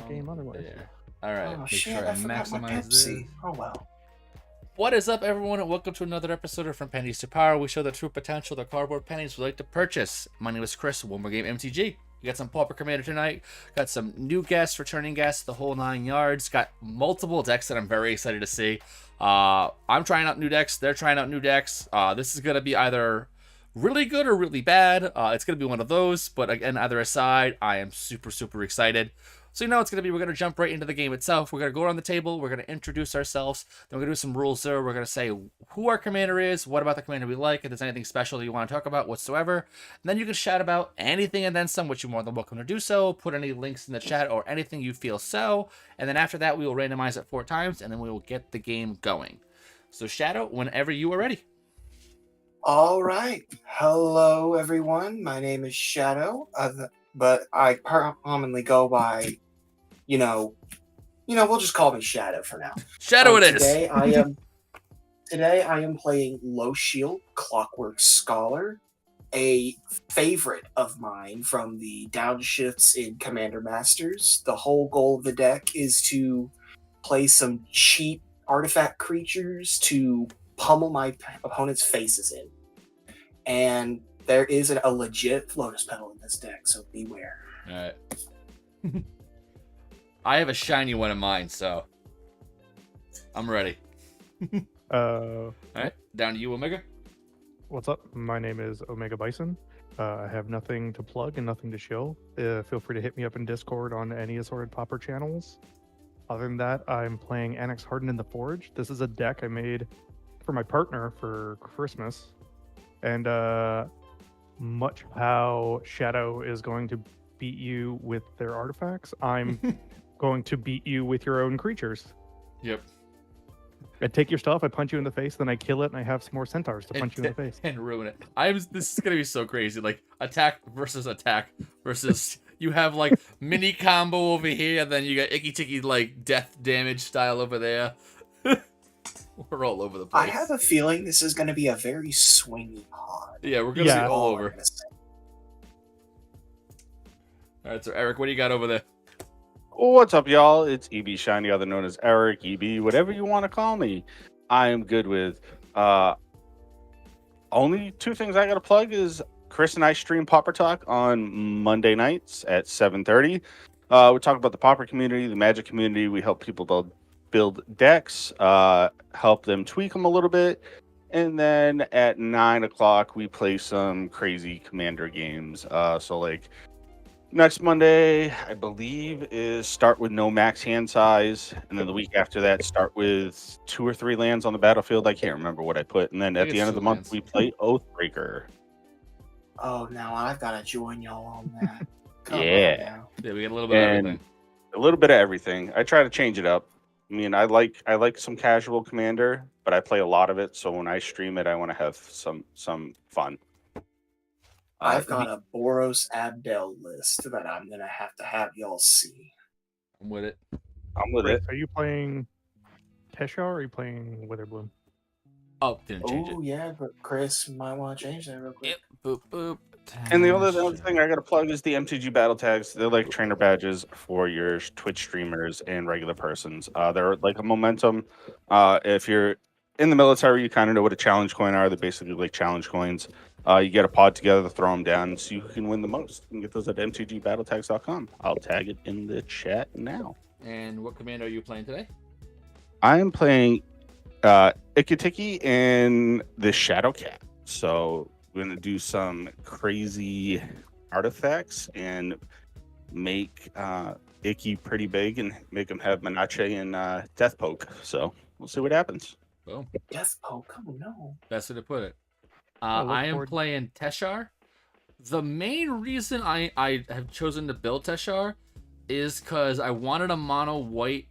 game otherwise. Yeah. All right. Oh Make shit! sure I forgot my maximize this. Pepsi. Oh well. What is up, everyone, and welcome to another episode of From Pennies to Power. We show the true potential of the cardboard pennies we like to purchase. My name is Chris, One More Game MTG. We got some Pauper Commander tonight. Got some new guests, returning guests, the whole 9 yards. Got multiple decks that I'm very excited to see. I'm trying out new decks. They're trying out new decks. This is going to be either really good or really bad. It's going to be one of those, but again, either aside, I am super excited. So you know it's going to be, we're going to jump right into the game itself. We're going to go around the table. We're going to introduce ourselves. Then we're going to do some rules there. We're going to say who our commander is, what about the commander we like, if there's anything special that you want to talk about whatsoever. And then you can shout about anything and then some, which you're more than welcome to do so. Put any links in the chat or anything you feel so. And then after that, we will randomize it 4 times, and then we will get the game going. So Shadow, whenever you are ready. All right. Hello, everyone. My name is Shadow, but I commonly go by, we'll just call me Shadow for now. Shadow it is. Today I am playing Low Shield Clockwork Scholar, a favorite of mine from the downshifts in Commander Masters. The whole goal of the deck is to play some cheap artifact creatures to pummel my opponent's faces in. And there is a legit Lotus Petal in this deck, so beware. Alright. I have a shiny one in mine, so I'm ready. Alright, down to you, Omega. What's up? My name is Omega Bison. I have nothing to plug and nothing to show. Feel free to hit me up in Discord on any assorted Pauper channels. Other than that, I'm playing Annex Hardened in the Forge. This is a deck I made for my partner for Christmas. And much how Shadow is going to beat you with their artifacts, I'm going to beat you with your own creatures. Yep. I take your stuff, I punch you in the face, then I kill it, and I have some more centaurs to punch you in the face. And ruin it. This is going to be so crazy. Like, attack versus you have, like, mini combo over here, and then you got icky-ticky, like, death damage style over there. We're all over the place. I have a feeling this is going to be a very swingy pod. Yeah, we're going to be all over. All right, so Eric, what do you got over there? What's up, y'all? It's EB Shiny, other known as Eric, EB, whatever you want to call me. I am good with. Only 2 things I got to plug is Chris and I stream Pauper Talk on Monday nights at 7:30. We talk about the Pauper community, the Magic community. We help people build decks, help them tweak them a little bit. And then at 9 o'clock, we play some crazy Commander games. So like next Monday, I believe, is start with no max hand size. And then the week after that, start with 2 or 3 lands on the battlefield. I can't remember what I put. And then at the end of the month, we play Oathbreaker. Oh, now I've got to join y'all on that. Yeah. Yeah, we get a little bit of everything. A little bit of everything. I try to change it up. I mean, I like some casual Commander, but I play a lot of it. So when I stream it, I want to have some fun. I've got a Boros Abdel list that I'm going to have y'all see. I'm with it. I'm with it. Are you playing Tesha or are you playing Witherbloom? Oh, didn't change it. Oh, yeah, but Chris might want to change that real quick. Yep. Boop, boop. And the other thing I got to plug is the MTG battle tags. They're like trainer badges for your Twitch streamers and regular persons. They're like a momentum. If you're in the military, you kind of know what a challenge coin are. They're basically like challenge coins. You get a pod together to throw them down so you can win the most. You can get those at mtgbattletags.com. I'll tag it in the chat now. And what commander are you playing today? I am playing Ikitiki and the Shadow Cat. So we're going to do some crazy artifacts and make Icky pretty big and make him have Menachem and Death Poke. So we'll see what happens. Boom. Death Poke? Oh, no. That's what to put it. I am playing Teshar. The main reason I have chosen to build Teshar is because I wanted a mono white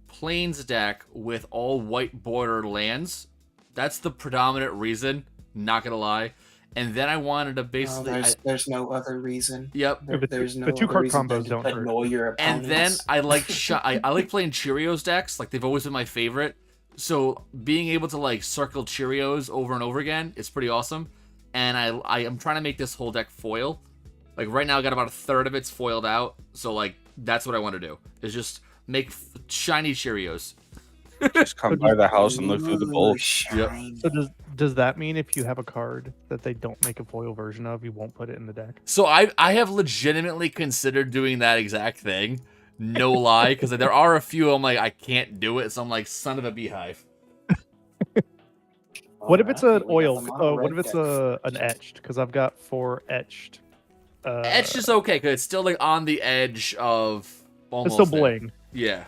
plains deck with all white border lands. That's the predominant reason, not gonna lie. And then I wanted to basically... there's no other reason. Yep. There's no the 2-card reason combos to don't annoy hurt. your opponents. And then I like I like playing Cheerios decks. Like, they've always been my favorite. So being able to like circle Cheerios over and over again is pretty awesome. And I am trying to make this whole deck foil. Like right now I got about a third of it's foiled out. So like That's what I want to do. Is just make shiny Cheerios. Just come by the house and look through the bowl. Ooh, shiny. So does that mean if you have a card that they don't make a foil version of, you won't put it in the deck? So I have legitimately considered doing that exact thing. No lie, because there are a few I'm like, I can't do it. So I'm like, son of a beehive. What if it's Alright, an we got oil? the mono What red if it's deck. an etched? Because I've got 4 etched. Etched is okay, because it's still like on the edge of almost. It's still there. bling. Yeah.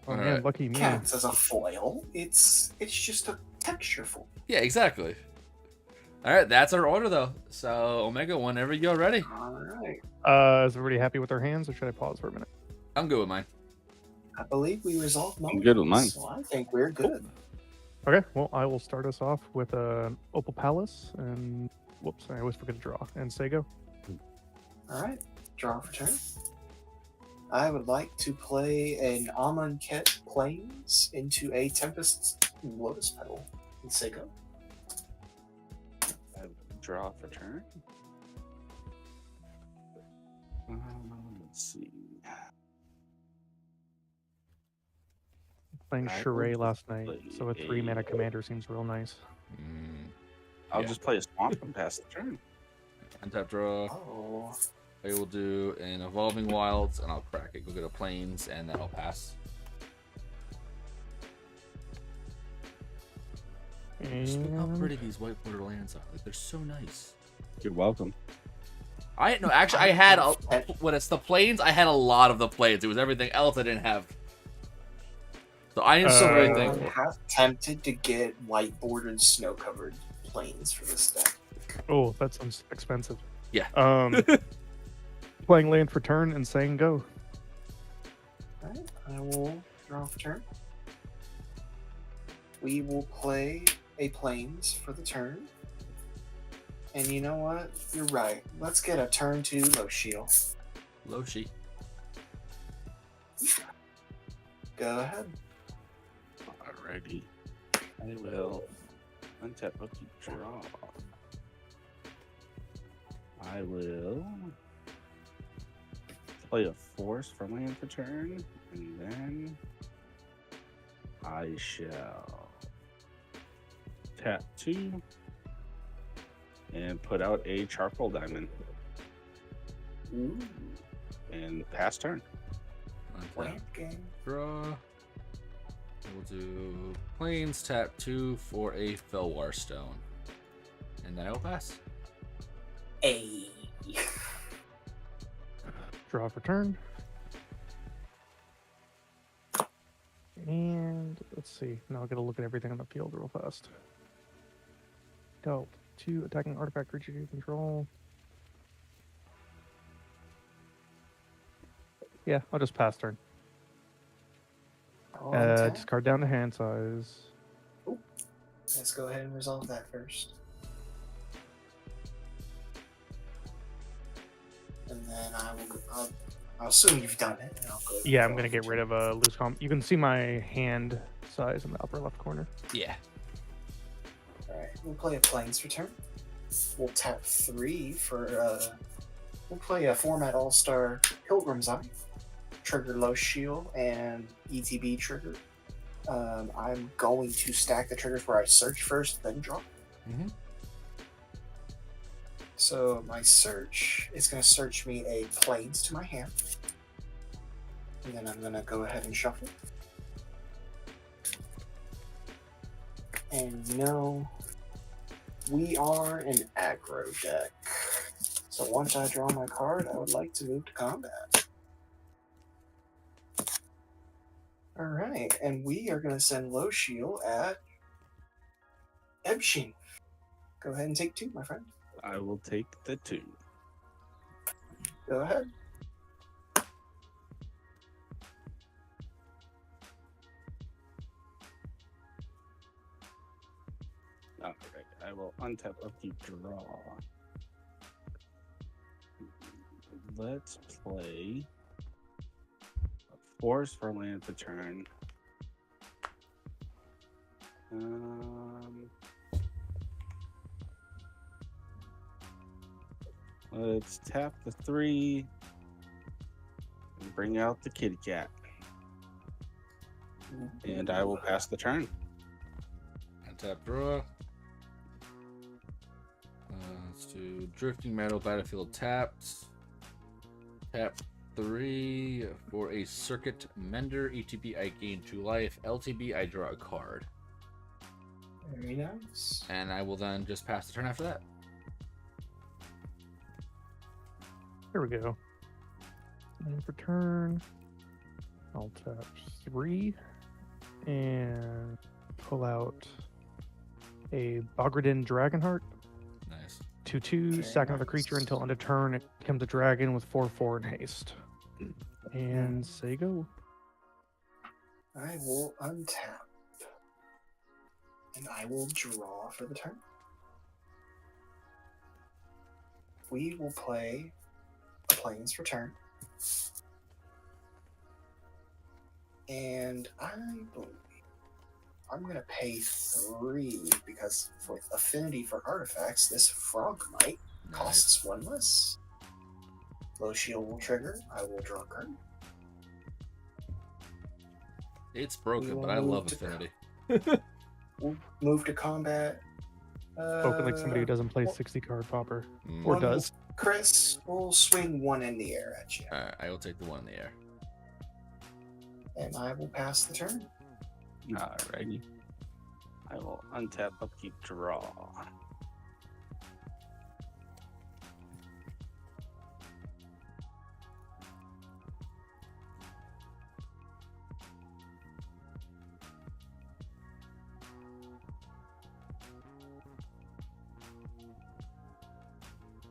Oh All man, right. lucky me. Counts as a foil. It's just a texture foil. Yeah, exactly. All right, that's our order though. So Omega, whenever you're ready, All right. Is everybody happy with their hands, or should I pause for a minute? I'm good with mine. I believe we resolved most. I'm good with mine. So I think we're good. Okay, well, I will start us off with an Opal Palace, and whoops, I always forget to draw, and say go. All right. Draw for turn. I would like to play an Amonkhet Plains into a Tempest Lotus Petal. And say go. Draw for turn. Let's see. Playing I will Charade just last night, play so a 3-mana a- commander seems real nice. I'll Yeah. just play a swamp and pass the turn. Untap draw. Oh. I will do an Evolving Wilds, and I'll crack it. Go get a Plains, and then I'll pass. Just look how And pretty these white border lands are. Like, they're so nice. You're welcome. I had when it's the Plains. I had a lot of the Plains. It was everything else I didn't have. So I am so really I'm thankful. half tempted to get white bordered snow covered plains for this deck. oh, that sounds expensive. Yeah. Playing land for turn and saying go. Alright, I will draw for turn. We will play a plains for the turn. And you know what? You're right. Let's get a turn 2 low shield. Loshi. Go ahead. Alrighty. I will untap Rookie Draw. I will play a force for land for turn, and then I shall tap 2 and put out a charcoal diamond Ooh, and pass turn. Untap plant game. draw. We'll do Plains, tap 2 for a Felwar Stone. And then I will pass. A. Draw for turn. And let's see. Now I'll get a look at everything on the field real fast. Go. 2 attacking artifact creature you control. Yeah, I'll just pass turn. I'll untap. Discard down to hand size. Let's go ahead and resolve that first. And then I'll assume you've done it. And I'll go Yeah, I'm gonna get rid of a loose comp. You can see my hand size in the upper left corner. Yeah. Alright, we'll play a plains for turn. We'll tap 3 for we'll play a format all-star Pilgrim's Eye. Trigger low shield and ETB trigger. I'm going to stack the triggers where I search first, then draw. Mm-hmm. So my search is going to search me a plains to my hand. And then I'm going to go ahead and shuffle. And you know, we are an aggro deck. So once I draw my card, I would like to move to combat. Alright, and we are going to send low shield at Ebshin. Go ahead and take 2, my friend. I will take the 2. Go ahead. Alright, I will untap Rookie Draw. Let's play a force for land for turn. Let's tap the 3 bring out the kitty cat. And I will pass the turn. Untap draw. Let's do Drifting Meadow Battlefield tapped. Tap 3 for a Circuit Mender. ETB, I gain 2 life. LTB, I draw a card. Very nice. And I will then just pass the turn after that. There we go. And for turn, I'll tap 3 and pull out a Bogradin Dragonheart. Nice. 2/2, Very sack another nice. creature until end of turn. It becomes a dragon with 4/4 and haste. And say go. I will untap. And I will draw for the turn. We will play a Plains Return. And I believe I'm going to pay 3 because for affinity for artifacts, this Frog Might costs 1 less. Low shield will trigger. I will draw a card. It's broken, We but will I move love to- Affinity. We'll move to combat. Spoken like somebody who doesn't play well- 60 card Pauper. Mm. Or One does. Chris will swing 1 in the air at you. Alright, I will take the 1 in the air. And I will pass the turn. Alrighty. I will untap, upkeep, draw.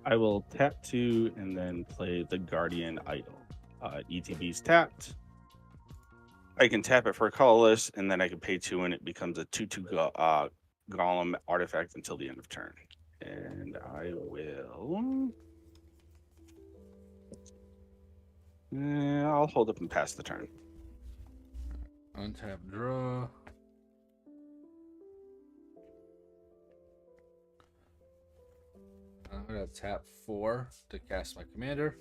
I will tap 2 and then play the Guardian Idol. ETB's tapped. I can tap it for a colorless, and then I can pay 2 and it becomes a 2/2 golem artifact until the end of turn. And I will. I'll hold up and pass the turn. Untap, draw. I'm gonna tap 4 to cast my commander.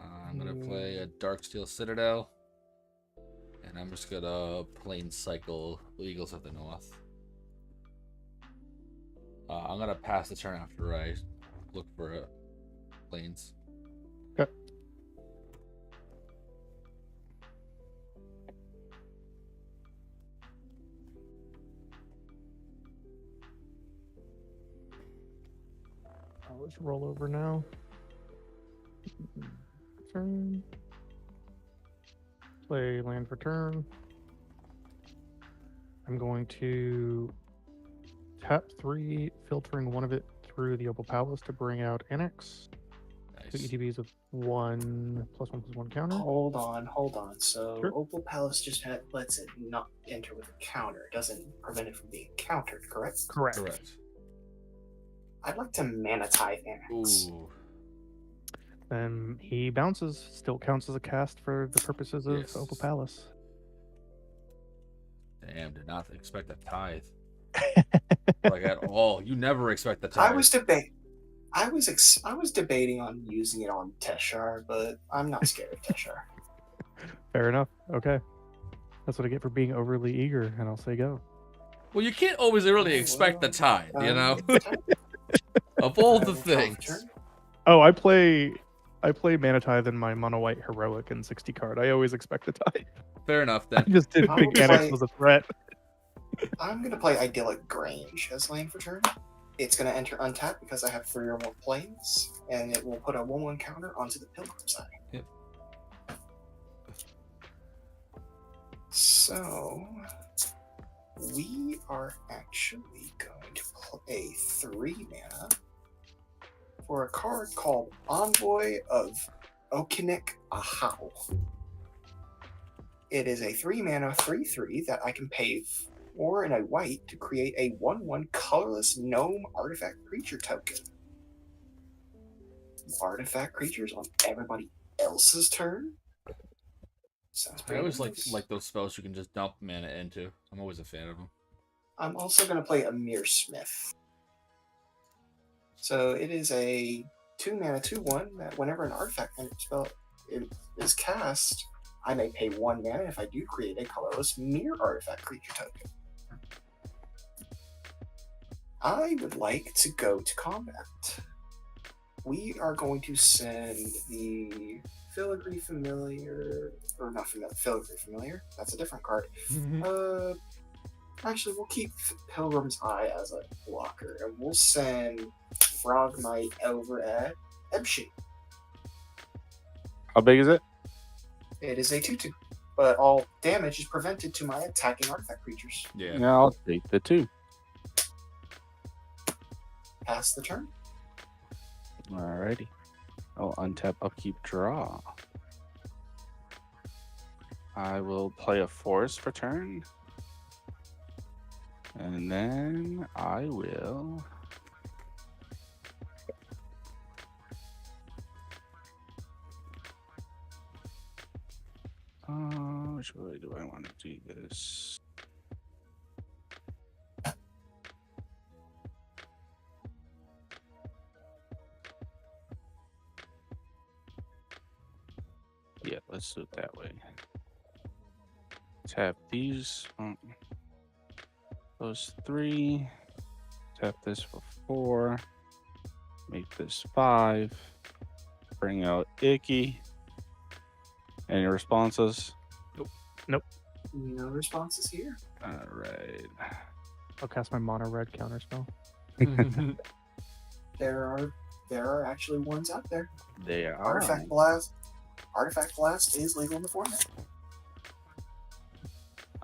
I'm gonna play a Darksteel Citadel, and I'm just gonna plain cycle Eagles of the North. I'm gonna pass the turn after I look for planes. Okay. Let's roll over now. Turn. Play land for turn. I'm going to tap 3, filtering 1 of it through the Opal Palace to bring out Annex. Two Nice. ETBs with 1/1/1 counter. Hold on. So Sure. Opal Palace just lets it not enter with a counter. It doesn't prevent it from being countered, correct? Correct. Correct. I'd like to Mana Tithe Annex. Ooh. And he bounces, still counts as a cast for the purposes of Yes. Opal Palace. Damn, did not expect that tithe. Like at all. You never expect the tithe. I was debating on using it on Teshar, but I'm not scared of Teshar. Fair enough. Okay. That's what I get for being overly eager, and I'll say go. Well, you can't always really expect the tithe, you know? Of I all will the draw for things. turn. Oh, I play Mana Tithe in my mono white heroic and 60 card. I always expect a tithe. Fair enough I then. just didn't I think will Annex play- was a threat. I'm gonna play Idyllic Grange as land for turn. It's gonna enter untapped because I have 3 or more planes, and it will put a 1/1 counter onto the Pilgrim side. Yep. So we are actually going to play 3 mana for a card called Envoy of Okinik Ahau. It is a 3 mana 3/3 that I can pay 4 and a white to create a 1/1 colorless gnome artifact creature token. Artifact creatures on everybody else's turn. Sounds I pretty always nice. like those spells you can just dump mana into. I'm always a fan of them. I'm also going to play Amir Smith. So it is a 2-mana 2/1 that whenever an artifact spell is cast, I may pay 1 mana if I do create a colorless mirror artifact creature token. I would like to go to combat. We are going to send the Filigree Familiar, or not familiar, Filigree Familiar. That's a different card. Actually, we'll keep Pilgrim's Eye as a blocker, and we'll send Frog Knight over at Ebshin. How big is it? It is a 2/2, but all damage is prevented to my attacking artifact creatures. Yeah. Yeah, I'll take the 2. Pass the turn. Alrighty. I'll untap, upkeep, draw. I will play a forest for turn. And then I will... which way do I want to do this? Yeah, let's do it that way. Tap these. Those 3. Tap this for 4. Make this 5. Bring out Icky. Any responses? Nope. No responses here. All right. I'll cast my mono red counterspell. There are actually ones out there. They are. Artifact Blast. Artifact Blast is legal in the format.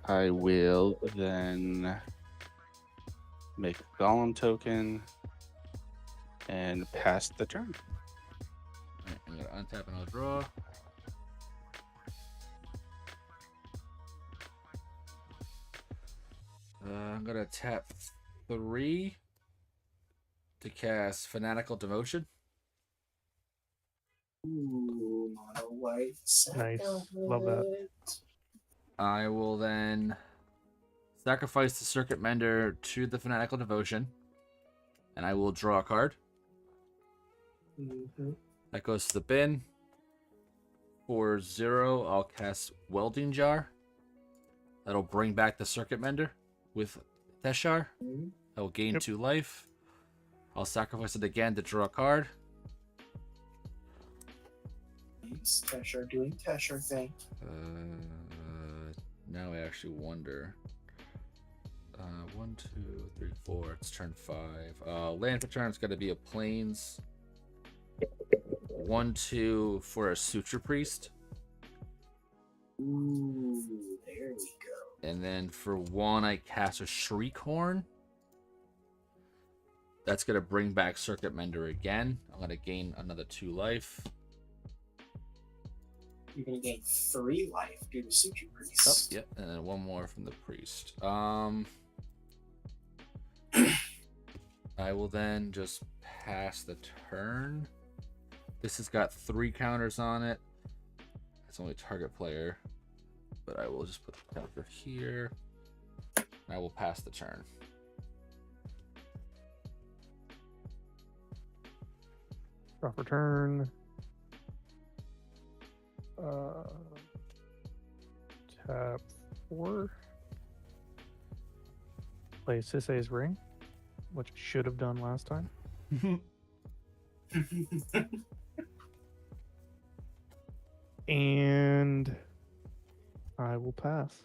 I will then make a Golem token and pass the turn. Alright, I'm gonna untap and I'll draw. I'm gonna tap 3 to cast Fanatical Devotion. Ooh, mono white. Nice. Love that. I will then sacrifice the Circuit Mender to the Fanatical Devotion, and I will draw a card. Mm-hmm. That goes to the bin. For 0, I'll cast Welding Jar. That'll bring back the Circuit Mender with Teshar. I will gain 2 life. I'll sacrifice it again to draw a card. Teshar doing Teshar thing. Now I actually wonder. 1, 2, 3, 4. It's turn 5. Land for turn is going to be a Plains. 1, 2 for a Suture Priest. Ooh, there we go. And then for 1, I cast a Shriek Horn. That's going to bring back Circuit Mender again. I'm going to gain another 2 life. You're going to gain 3 life due to Suture Priest. Oh, yep, and then 1 more from the Priest. I will then just pass the turn. This has got 3 counters on it. It's only target player. But I will just put the counter here. I will pass the turn. Draw for turn. Tap 4. Play Sisei's Ring, which I should have done last time. And I will pass.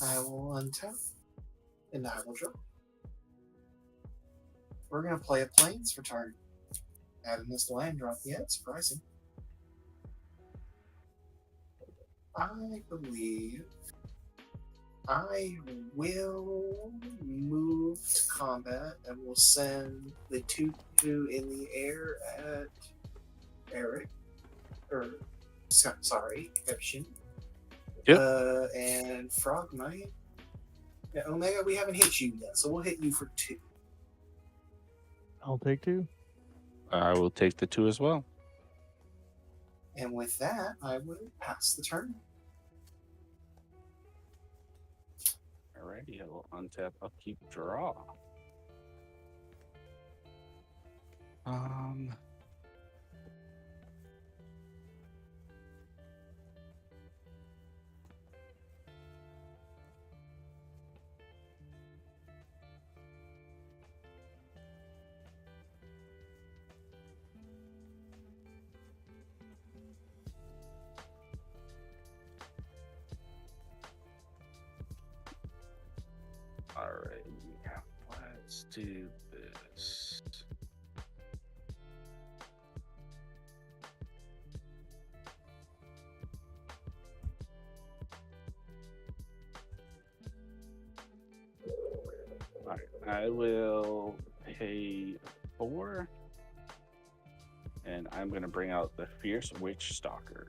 I will untap, and I will draw. We're going to play a Plains for turn. Having this land drop yet, surprising. I believe I will move to combat and will send the 2/2 in the air at Eric. Epshin. Yep. And Frog Knight. Yeah, Omega, we haven't hit you yet, so we'll hit you for 2. I'll take 2. I will take the 2 as well. And with that, I will pass the turn. Alrighty, I will untap, upkeep, draw. All right, let's do this. All right, I will pay 4, and I'm going to bring out the Fierce Witch Stalker.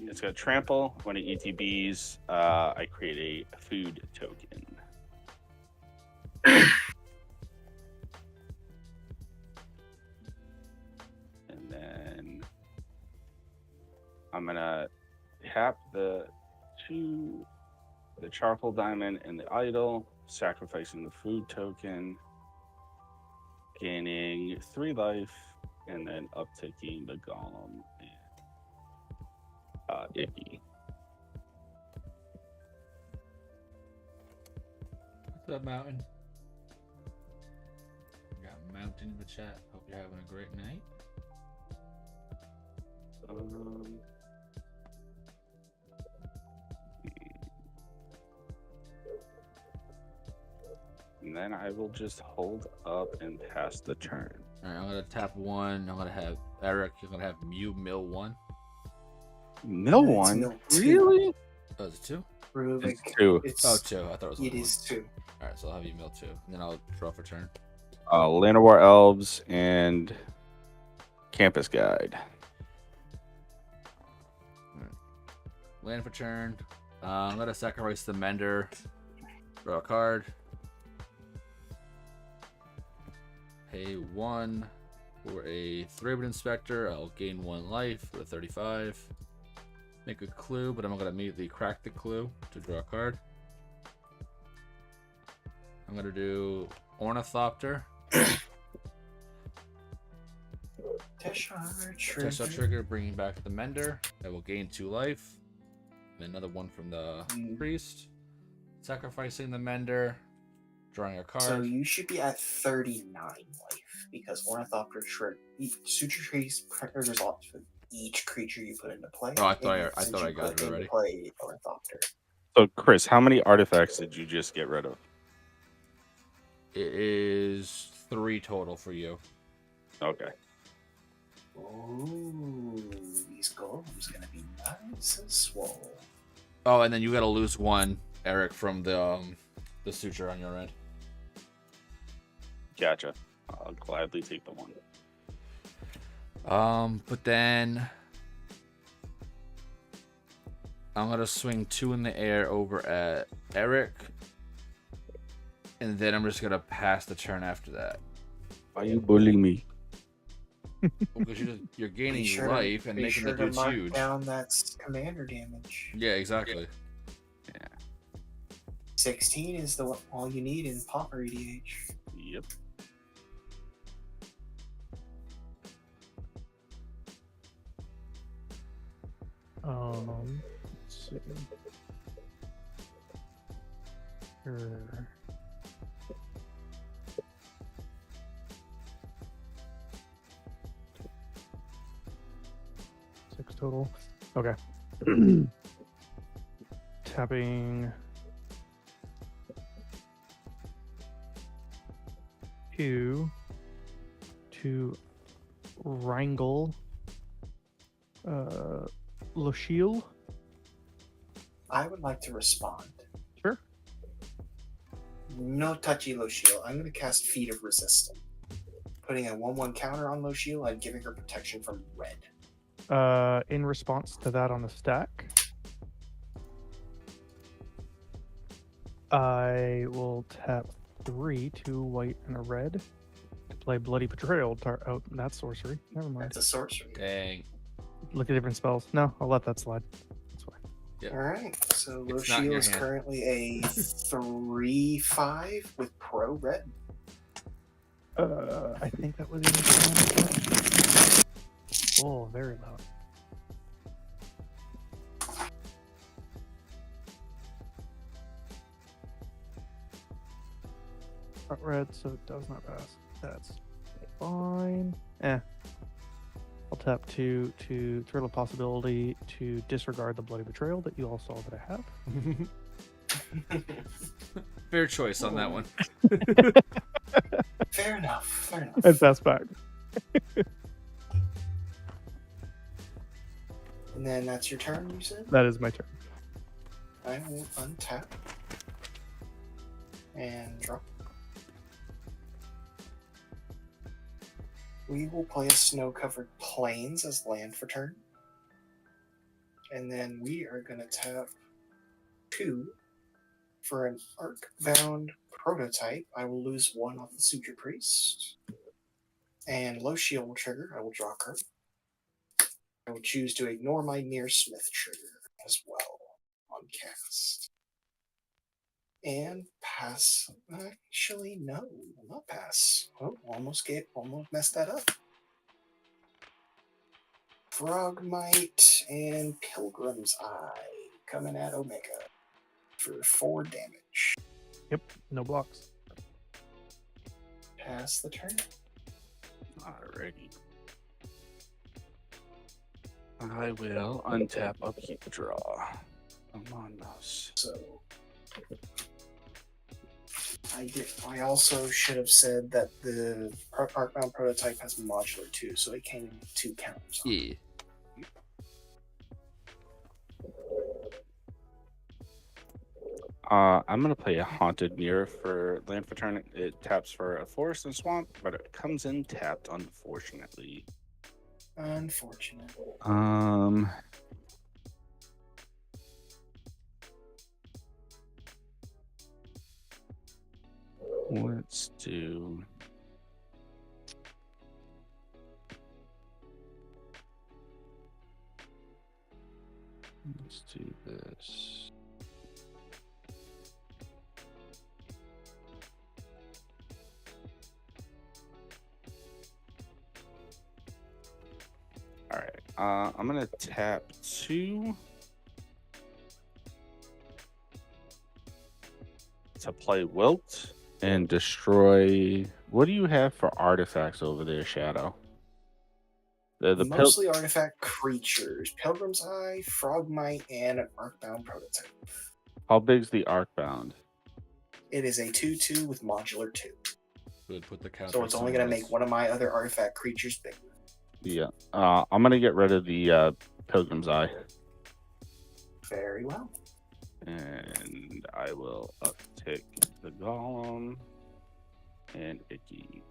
It's got trample. When it ETBs, I create a food token. And then I'm gonna tap the charcoal diamond and the idol, sacrificing the food token, gaining 3 life, and then uptaking the golem and Icky. What's up, Mountain? We got Mountain in the chat. Hope you're having a great night. And then I will just hold up and pass the turn. All right, I'm gonna tap 1. I'm gonna have Eric. You're gonna have Mew mill 1. Mill It's 1? mill 2. Really? Oh, is it 2? Rubik. It's 2. Oh, 2. I thought it was only It 1. is 2. All right, so I'll have you mill 2, and then I'll draw for turn. Land of War Elves and Campus Guide. Land for turn. I'm gonna sacrifice the Mender. Draw a card. Pay 1 for a Thraben Inspector. I'll gain 1 life for 35. Make a clue, but I'm gonna immediately crack the clue to draw a card. I'm gonna do Ornithopter. Teshar Trigger, bringing back the Mender. I will gain 2 life. And another 1 from the Priest. Sacrificing the Mender. Drawing a card. So you should be at 39 life because Ornithopter Suture Trees triggers off for each creature you put into play. Oh, I thought I got it already. Play Ornithopter. So, Chris, how many artifacts did you just get rid of? It is 3 total for you. Okay. Ooh, these golems gonna be nice and swole. Oh, and then you gotta lose 1, Eric, from the suture on your end. Gotcha. I'll gladly take the 1. But then I'm gonna swing 2 in the air over at Eric, and then I'm just gonna pass the turn after that. Why are you bullying me? Because you're gaining Be sure life and be making sure the to dudes mark huge. down that commander damage. Yeah, exactly. 16 is all you need in Pauper EDH. Yep. Let's see. Sure. Six total. Okay. Tapping 2 to wrangle Lochiel. I would like to respond. Sure. No touchy Lochiel. I'm going to cast Feet of Resistance. Putting a 1/1 counter on Lochiel and giving her protection from red. In response to that on the stack, I will tap 3, 2 white and a red to play Bloody Betrayal. Oh, that's sorcery. Never mind. That's a sorcery. Dang. Look at different spells. No, I'll let that slide. That's fine. Yep. Alright, so It's not in Lochiel your is hand. currently a 3/5 with pro red. I think that was in. Oh, very loud. Not red, so it does not pass. That's fine. I'll tap 2 to thrill a possibility to disregard the bloody betrayal that you all saw that I have. Fair choice on that one. Fair enough. Fair enough. And pass back. And then that's your turn, you said? That is my turn. I will untap. And draw. We will play a snow-covered plains as land for turn. And then we are going to tap 2 for an arc-bound prototype. I will lose 1 off the Suture Priest. And low shield will trigger. I will draw a card. I will choose to ignore my Near Smith trigger as well on cast. And pass. Actually, no, will not pass. Oh, almost messed that up. Frogmite and Pilgrim's Eye coming at Omega for 4 damage. Yep, no blocks. Pass the turn. Alrighty. I will untap, upkeep, draw. Among Us. So I also should have said that the Arcbound prototype has modular too, so it came with 2 counters. Yeah. I'm gonna play a Haunted Mirror for land for turn. It taps for a forest and swamp, but it comes in tapped, unfortunately. Unfortunate. Let's do. Let's do this. All right. I'm gonna tap 2 to play Wilt and destroy. What do you have for artifacts over there, Shadow? Mostly artifact creatures. Pilgrim's Eye, Frogmite, and an Arcbound prototype. How big's the Arcbound? It is a 2/2 with modular 2. Would put the counter So it's only going to somewhere make one of my other artifact creatures bigger. Yeah. I'm gonna get rid of the Pilgrim's Eye. Very well. And I will uptick the Golem and Icky.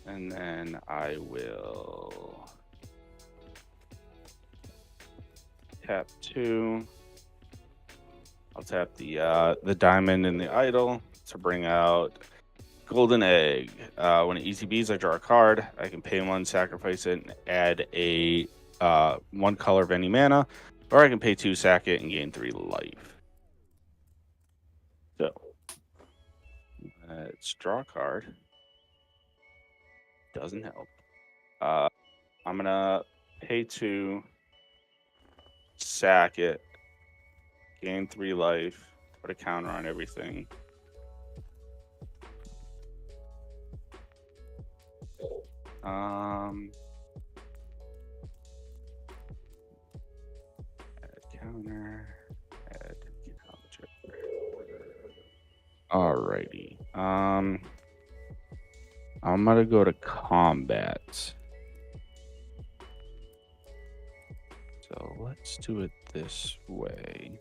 And then I will tap 2. I'll tap the diamond in the idol to bring out Golden Egg. When it ETBs, I draw a card. I can pay 1, sacrifice it, and add a 1 color of any mana, or I can pay 2, sack it, and gain 3 life. So let's draw a card. Doesn't help. I'm gonna pay 2, sack it, gain 3 life, put a counter on everything. Add counter, add counter. Alrighty. I'm gonna go to combat. So let's do it this way.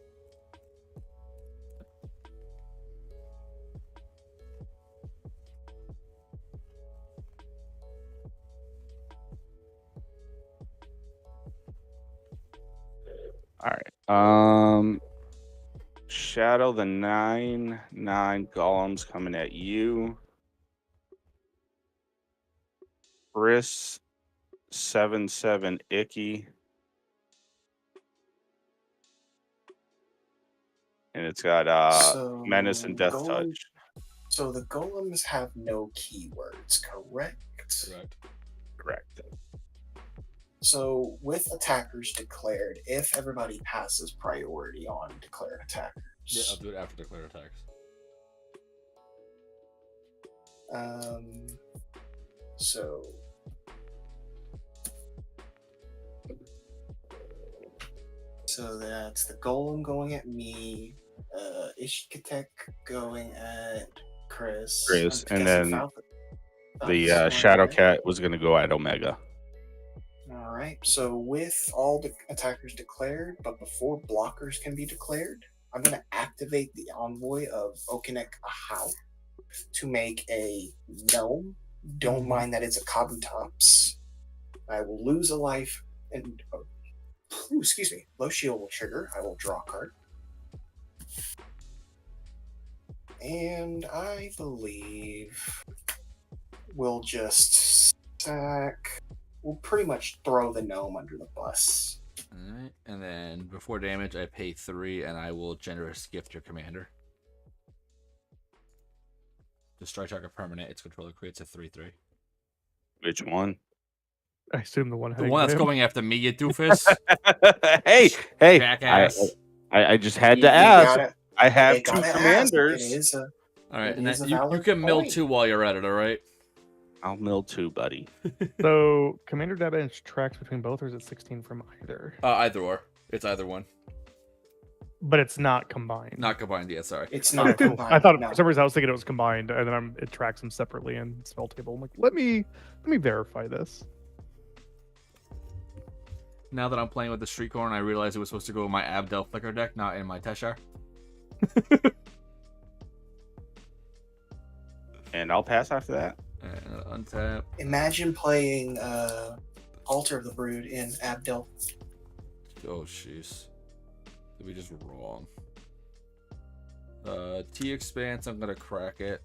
All right. Shadow the 9/9 golems coming at you. Chris 7/7 Icky. And it's got Menace and Death Touch. So the golems have no keywords, correct? Correct. So with attackers declared, if everybody passes priority on declared attackers. Yeah, I'll do it after declare attacks. So that's the golem going at me, Ishkatek going at Chris. I'm And guessing then Falcus the going Shadow at- Cat was going to go at Omega. All right. So with all the attackers declared, but before blockers can be declared, I'm going to activate the envoy of Okinek Ahau to make a gnome. Don't mind that it's a Kabutops. I will lose a life and excuse me. Low shield will trigger. I will draw a card. And I believe we'll just sack. We'll pretty much throw the gnome under the bus. Alright, and then before damage, I pay 3 and I will generous gift your commander. Destroy target permanent, its controller creates a 3/3. Which one? I assume the one The heading one to that's him. going after me, you doofus. hey, Jackass. I just had You to ask. gotta- I have you two gotta ask. commanders. It is a Alright, It and is then a you valid can mill point. 2 while you're at it, alright? I'll mill 2, buddy. So commander damage tracks between both, or is it 16 from either? Either or. It's either one. But it's not combined. Not combined yet, sorry. It's Okay, not cool. combined. I thought no. for some reason I was thinking it was combined, and then it tracks them separately in spell table. I'm like, let me verify this. Now that I'm playing with the Street Corn, I realized it was supposed to go in my Abdel Flicker deck, not in my Teshar. And I'll pass after that. And untap. Imagine playing Altar of the Brood in Abdel. Oh, jeez. Did we just wrong? T Expanse, I'm gonna crack it.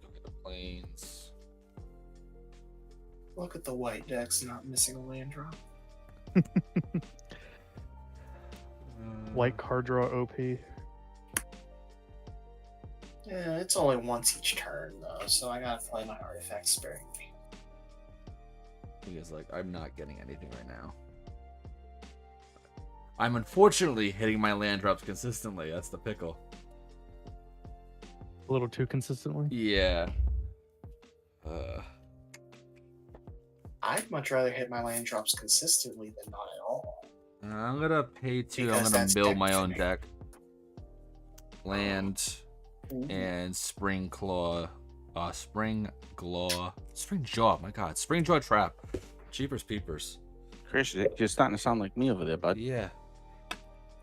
Look at the planes. Look at the white decks not missing a land drop. White card draw OP. Yeah, it's only once each turn though, so I gotta play my artifacts sparingly. Because, like, I'm not getting anything right now. I'm unfortunately hitting my land drops consistently. That's the pickle. A little too consistently. Yeah. I'd much rather hit my land drops consistently than not at all. I'm gonna pay 2. I'm Because gonna that's build deck my own tuning. deck. Land Ooh. and Spring Claw. Spring Jaw. My God. Spring Jaw Trap. Cheapers peepers. Chris, you're starting to sound like me over there, bud. Yeah.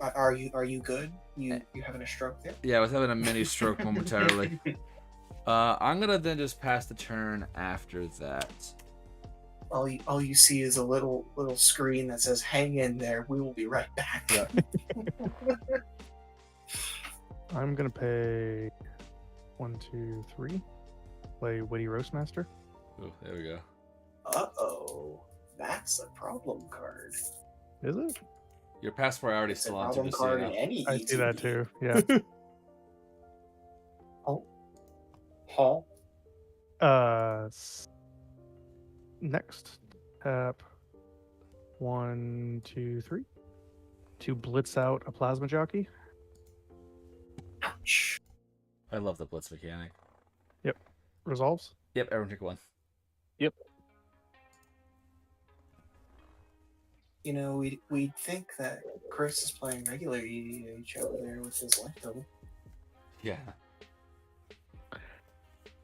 Are you good? You having a stroke there? Yeah, I was having a mini stroke momentarily. I'm gonna then just pass the turn after that. All you see is a little screen that says "Hang in there, we will be right back." Yeah. I'm gonna pay 1, 2, 3. Play Witty Roastmaster. Oh, there we go. Uh-oh, that's a problem card. Is it? Your pass priority It's a still on to problem just card say in that. any I see that ETB. too. Yeah. Hall. Next, tap 1, 2, 3 to blitz out a plasma jockey. Ouch. I love the blitz mechanic. Resolves. Yep, everyone take 1. You know, we'd think that Chris is playing regular EDH over there with his leftover. Yeah.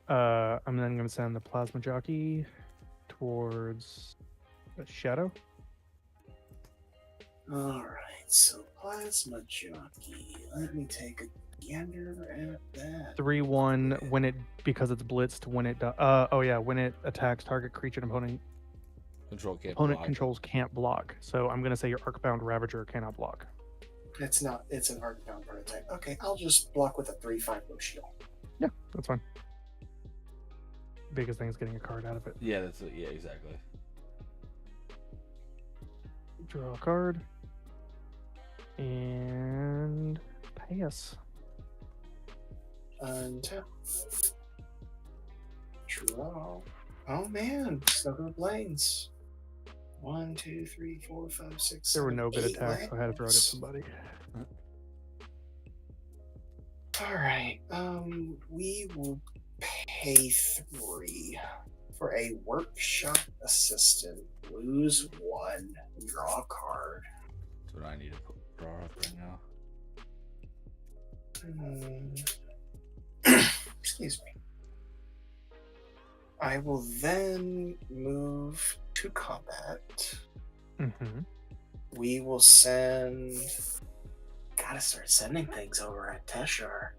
I'm then going to send the plasma jockey towards a shadow. All right, so plasma jockey. Let me take a gander at that. 3/1 when it, because it's blitzed, when it when it attacks target creature and opponent Opponent controls can't block. So I'm gonna say your Arcbound Ravager cannot block. It's not. It's an Arcbound prototype. Okay, I'll just block with a 3/5 low shield. Yeah, that's fine. Biggest thing is getting a card out of it. Yeah, that's it. Yeah, exactly. Draw a card and Yes. Untap. Draw. Oh man, Snow Plains. 1, 2, 3, 4, 5, 6, There were 7, no good 8 attacks, so I had to throw it at lands. somebody. All right. We will pay 3 for a workshop assistant. Lose 1. Draw a card. That's what I need to draw up right now. Excuse me. I will then move to combat. Mm-hmm. We will send. Gotta start sending things over at Teshar.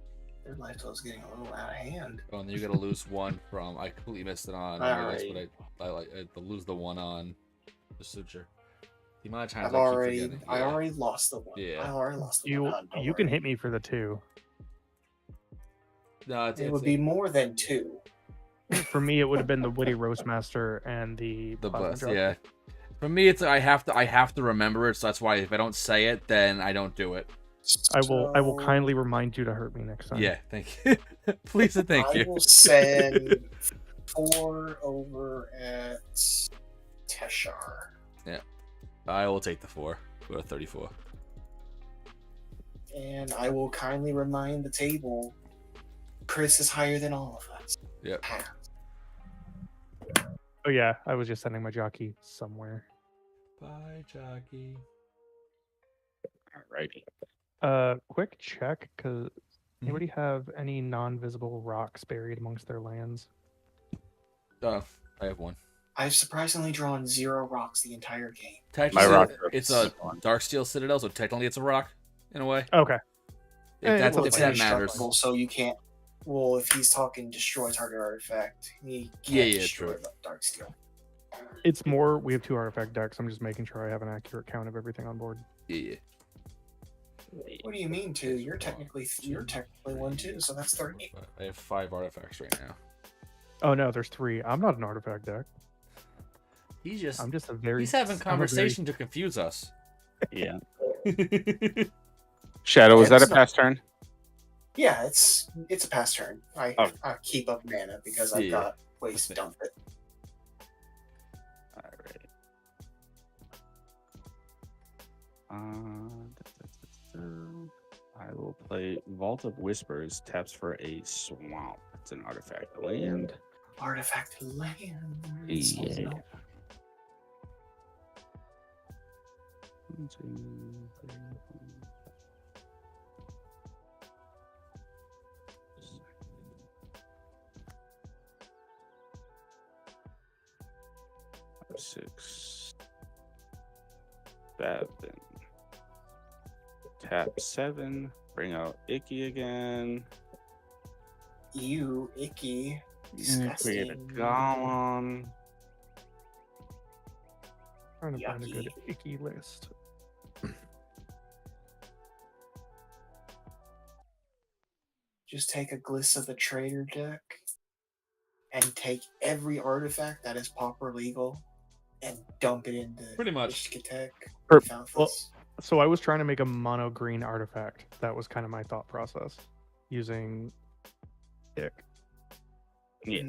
Their life total is getting a little out of hand. Oh, and then you gotta lose one from. I completely missed it on. Alright. But I lose the one on the suture. The amount of times I've I keep already, forgetting. I Yeah. already lost the one. Yeah. I already lost the You one. Don't you can worry. hit me for the 2. No, It would be more than 2. For me, it would have been the Witty Roastmaster and the the Plasma bus. Jockey. Yeah. For me, it's I have to remember it. So that's why if I don't say it, then I don't do it. I will So, kindly remind you to hurt me next time. Yeah. Thank you. Please and thank I you. will send 4 over at Teshar. I will take the 4. Go to 34. And I will kindly remind the table Chris is higher than all of us. Yep. Pass. Oh yeah, I was just sending my jockey somewhere. Bye, jockey. Alrighty. Quick check, because anybody have any non-visible rocks buried amongst their lands? I have one. I've surprisingly drawn 0 rocks the entire game. Technically, My rock. it's a Darksteel Citadel, so technically it's a rock in a way. Okay. If well, if It's that matters. indestructible, so you can't. Well, if he's talking destroy target artifact, he Yeah, can't yeah, destroy true. the Darksteel. It's more, we have 2 artifact decks. I'm just making sure I have an accurate count of everything on board. Yeah. What do you mean 2? You're technically 1 too, so that's 3. I have 5 artifacts right now. Oh no, there's 3. I'm not an artifact deck. He's I'm just a very. he's having I'm a very- conversation to confuse us. Yeah. Shadow, was that a It's not- pass turn? Yeah, it's a pass turn. I keep up mana because I've Yeah. got ways to dump it. Alright. I will play Vault of Whispers. Taps for a swamp. It's an artifact land. Artifact land. Yeah. 1, 2, 3, 4, 5, 6, 7. Tap 7. Bring out Icky again. You icky. And create a Disgusting. golem. Trying to find a good Yucky. icky list. Just take a Gliss of the Trader deck and take every artifact that is Pauper legal and dump it into Pretty much. Ishkatek. Well, so I was trying to make a mono green artifact. That was kind of my thought process. Using Ick. Yeah.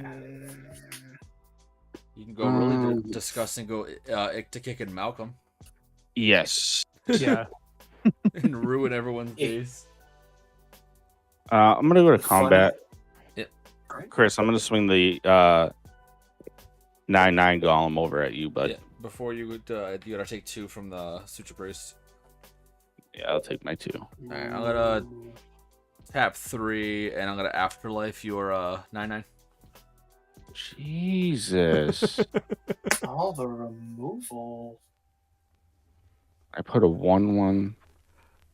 You can go really disgusting. Go to kick in Malcolm Yes. Yeah. and ruin everyone's Yeah. days. I'm gonna go to Funny. combat. Yep. Chris, I'm gonna swing the 9/9 golem over at you, bud. Yeah. Before you would, you gotta take 2 from the Suture Priest. Yeah, I'll take my 2. Alright, I'm gonna tap 3, and I'm gonna Afterlife your 9/9. Jesus. All the removal. I put a 1/1.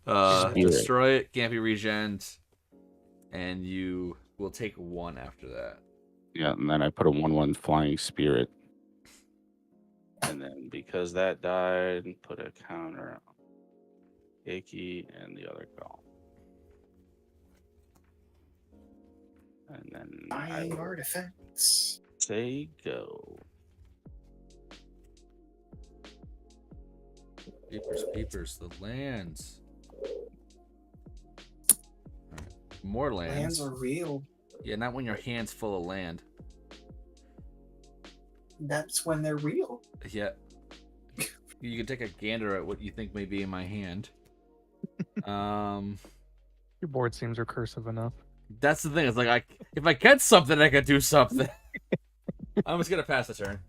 Spirit. Destroy it, can't be regened, and you will take 1 after that. Yeah, and then I put a 1/1 flying spirit. And then because that died, put a counter on Icky and the other golem. And then I Buying will artifacts. say go. Peepers, the lands. More lands. Lands are real. Yeah, not when your hand's full of land. That's when they're real. Yeah. You can take a gander at what you think may be in my hand. Your board seems recursive enough. That's the thing. It's like if I get something, I can do something. I'm just gonna pass the turn.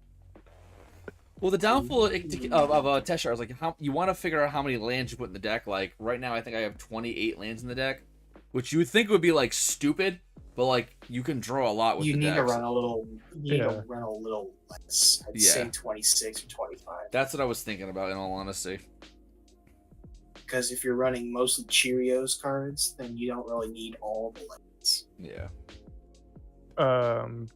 Well, the downfall of Teshar is like how you want to figure out how many lands you put in the deck. Like right now, I think I have 28 lands in the deck, which you would think would be like stupid, but like you can draw a lot with You the need decks. to run a little. You need Yeah. to run a little less. I'd Yeah. say 26 or 25. That's what I was thinking about, in all honesty. Because if you're running mostly Cheerios cards, then you don't really need all the lands. Yeah.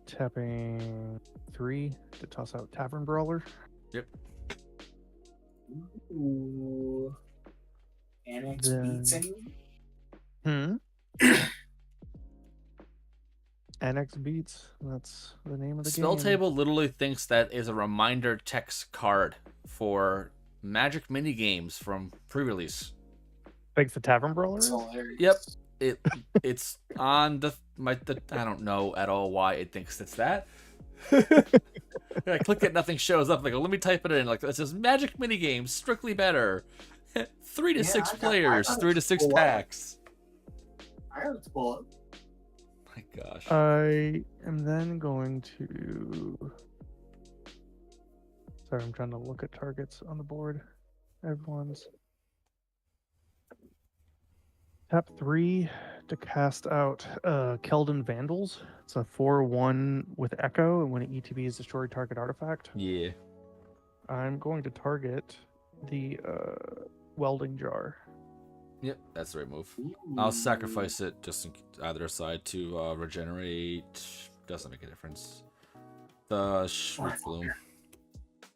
Tapping 3 to toss out Tavern Brawler. Yep. Ooh. Annex Then- beats anyone? Annex Beats. That's the name of the Spell game. Table literally thinks that is a reminder text card for Magic mini games from pre-release. Thanks to Tavern Brawler. It's is? hilarious. Yep. It's on the I don't know at all why it thinks it's that. I click it, nothing shows up. Like, let me type it in. Like, it says Magic mini games, strictly better. 3 to Yeah, 6 I got players, it 3 to 6 pulled up. packs. I have to pull up. My gosh. I am then going to. Sorry, I'm trying to look at targets on the board. Everyone's. Tap 3 to cast out Keldon Vandals. It's a 4/1 with Echo, and when an ETB is destroyed, target artifact. Yeah. I'm going to target the welding jar. Yep, that's the right move. I'll sacrifice it just in either side to regenerate. Doesn't make a difference. The Shriek Bloom.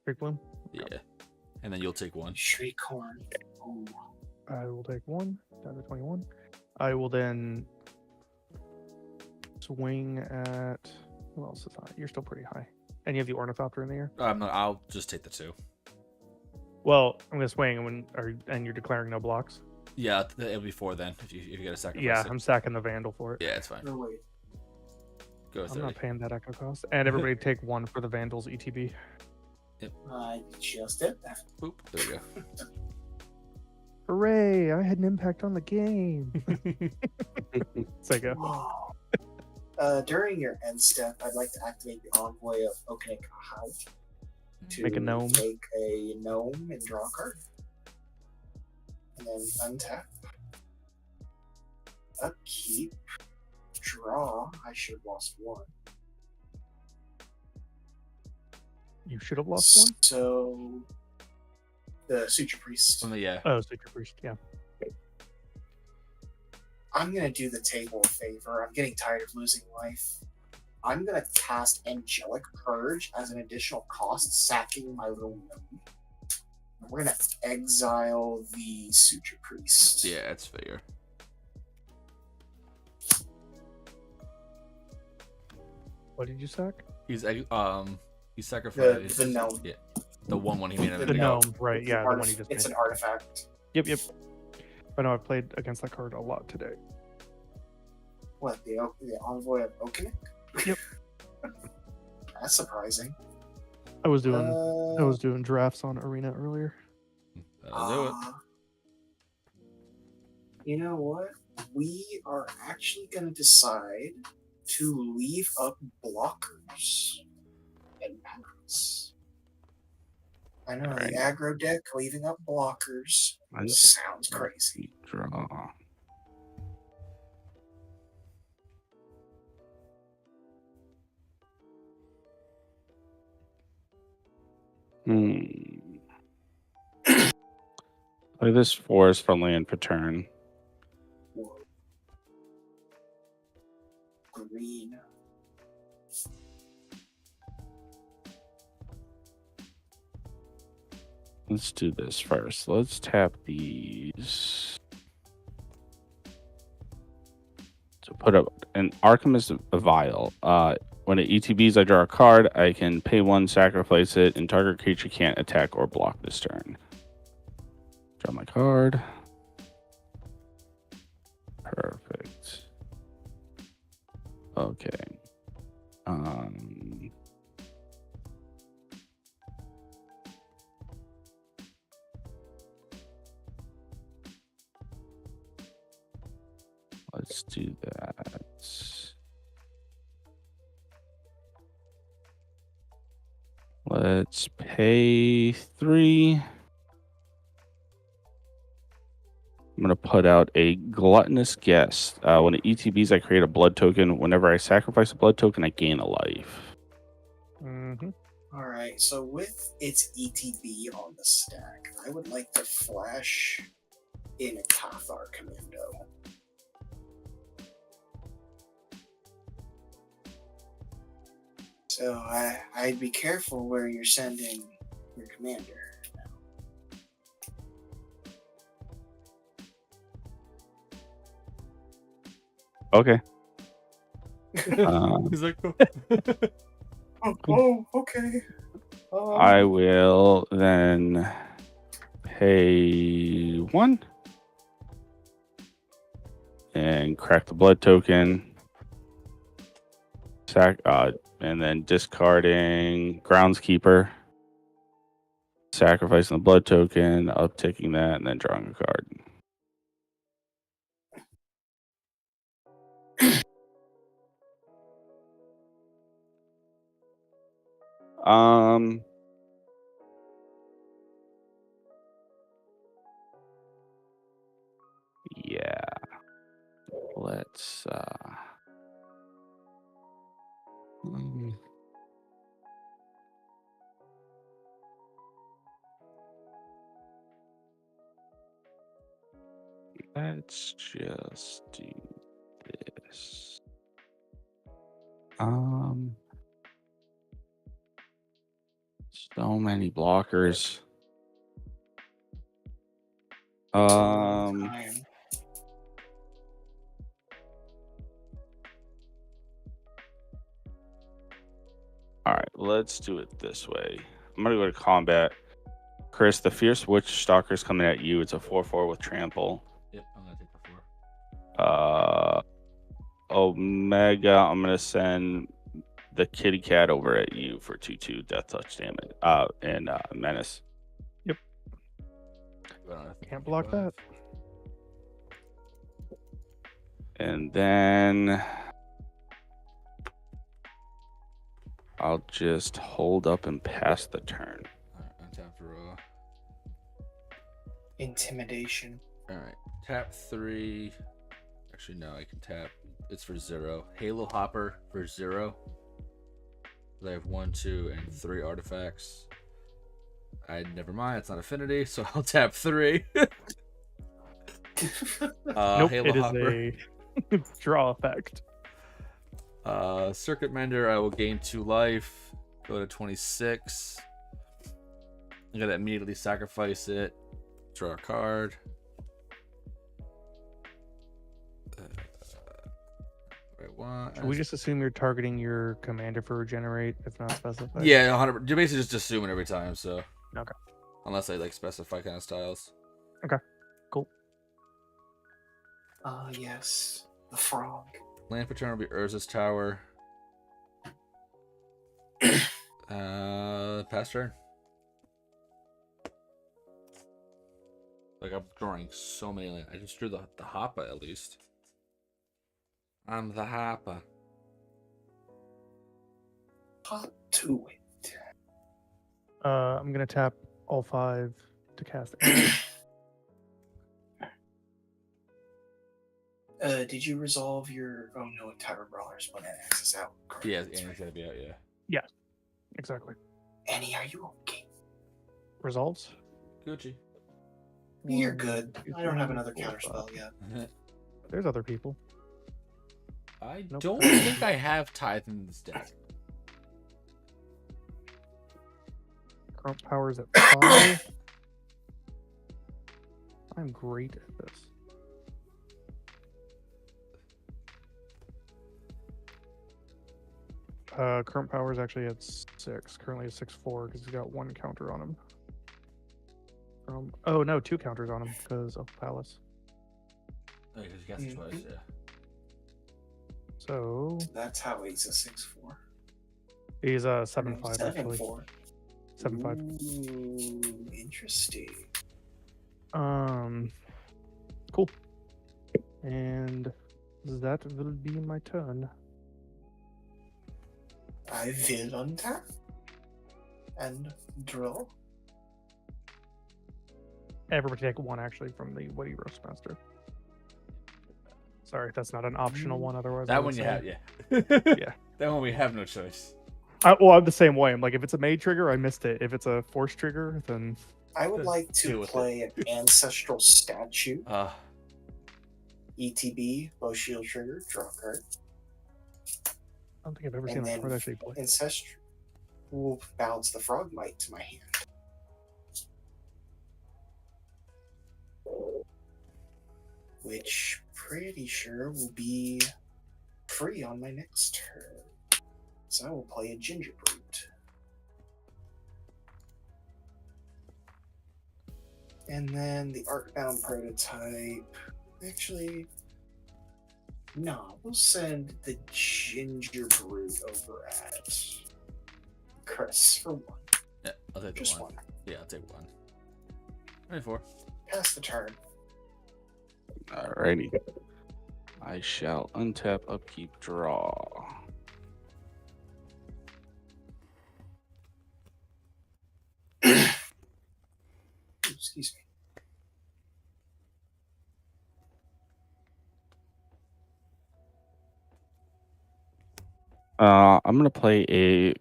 Big Bloom. Yeah. And then you'll take one. Shriekhorn. Ooh. I will take 1 down to 21. I will then swing at. Who else is high? You're still pretty high. And you have the Ornithopter in the air. I'll just take the 2. Well, I'm gonna swing, and you're declaring no blocks. Yeah, it'll be 4 then if you get a sacrifice. Yeah, it. I'm sacking the Vandal for it. Yeah, it's fine. Oh, wait. Go I'm 30. not paying that echo cost. And everybody take 1 for the Vandal's E ETB. I just did that. Boop. There we go. Hooray! I had an impact on the game. So go. Whoa. During your end step, I'd like to activate the Envoy of Okenik Ahau to Make a gnome. make a gnome and draw a card. And then untap. Upkeep. Draw. I should have lost 1. You should have lost 1. So the Suture Priest. Yeah. Oh, Suture Priest. Yeah. I'm gonna do the table a favor. I'm getting tired of losing life. I'm gonna cast Angelic Purge as an additional cost, sacking my little gnome. And we're gonna exile the Suture Priest. Yeah, that's fair. What did you sack? He sacrificed The gnome. Yeah. The one he made out of The the gnome, right? Yeah, the Artif- one you just it's made. an artifact. Yep. I know I've played against that card a lot today. What, the Envoy of Okenik? Yep. That's surprising. I was doing drafts on Arena earlier. That'll do it. You know what? We are actually going to decide to leave up blockers and macros. I know Alright. the aggro deck leaving up blockers sounds crazy. Draw. Play this forest for land per turn. Green. Let's do this first. Let's tap these. To put up an Alchemist Vial. When it ETBs, I draw a card. I can pay 1, sacrifice it, and target creature can't attack or block this turn. Draw my card. Perfect. Let's do that. Let's pay 3. I'm going to put out a gluttonous guest. When it ETBs, I create a blood token. Whenever I sacrifice a blood token, I gain a life. Mm-hmm. All right, so with its ETB on the stack, I would like to flash in a Pauper Commando. So I'd be careful where you're sending your commander. Okay. He's like, Oh, okay. I will then pay 1 and crack the blood token. And then discarding Groundskeeper, sacrificing the blood token, upticking that, and then drawing a card. Yeah. Let's let's just do this. So many blockers. Time. All right, let's do it this way. I'm gonna go to combat. Chris, the Fierce Witch Stalker's coming at you. It's a 4/4 with trample. yep, I'm gonna take the 4. Omega, I'm gonna send the kitty cat over at you for 2/2 death touch damage. And menace. Can't block that. And then I'll just hold up and pass the turn. Alright, untap draw. Intimidation. Alright, tap 3. Actually, no, I can tap. It's for 0. Halo Hopper for 0. I have 1, 2, and 3 artifacts. Never mind, it's not affinity, so I'll tap 3. Nope, Halo it is Hopper. a draw effect. Circuit Mender, I will gain 2 life. Go to 26. I'm gonna immediately sacrifice it. Draw a card. Should we just assume you're targeting your commander for regenerate if not specified? Yeah, 100. You're basically just assuming every time, so. Okay. Unless I like specify kind of styles. Okay. Cool. Yes. The frog. Land Patron will be Urza's Tower. Pass turn. Like I'm drawing so many land. I just drew the Hoppa at least. I'm the Hoppa. Hop to it. I'm gonna tap all 5 to cast. Did you resolve your? Oh no, Tower Brawler's when that X is out. Correct. Yeah, That's Annie's right. gotta be out. Yeah. Exactly. Annie, are you okay? Results. Gucci. You're 1, good. 2, I don't have 3, another 4, counterspell 5. yet. There's other people. I Nope. don't think I have Tithe in this deck. Current powers at 5. I'm great at this. Current power is actually at 6. Currently at 6/4 because he's got 1 counter on him. Oh no, 2 counters on him because of Palace. Oh, because you cast it twice, yeah. So That's how he's a 6/4. he's a 7/5 actually. 7/4. 7/5. Ooh, interesting. Cool. And That will be my turn. I will untap and draw. Everybody take one actually from the Woody Roastmaster. Sorry, that's not an optional one. Otherwise, I That would one you say. have, yeah. Yeah. That one we have no choice. Well, I'm the same way. I'm like, if it's a made trigger, I missed it. If it's a force trigger, then I would like Deal to with play an ancestral statue. Uh, ETB, low shield trigger, draw a card. I don't think I've ever seen And that then card actually play. ancestral will balance the Frogmite to my hand. Which pretty sure will be free on my next turn. So I will play a Ginger Brute. And then the Arcbound prototype. Actually, no, we'll send the Ginger Brute over at Chris for one. yeah, I'll take the Just one. one. Yeah, I'll take one. 24. Pass the turn. Alrighty. I shall untap, upkeep, draw. Excuse me. I'm gonna play a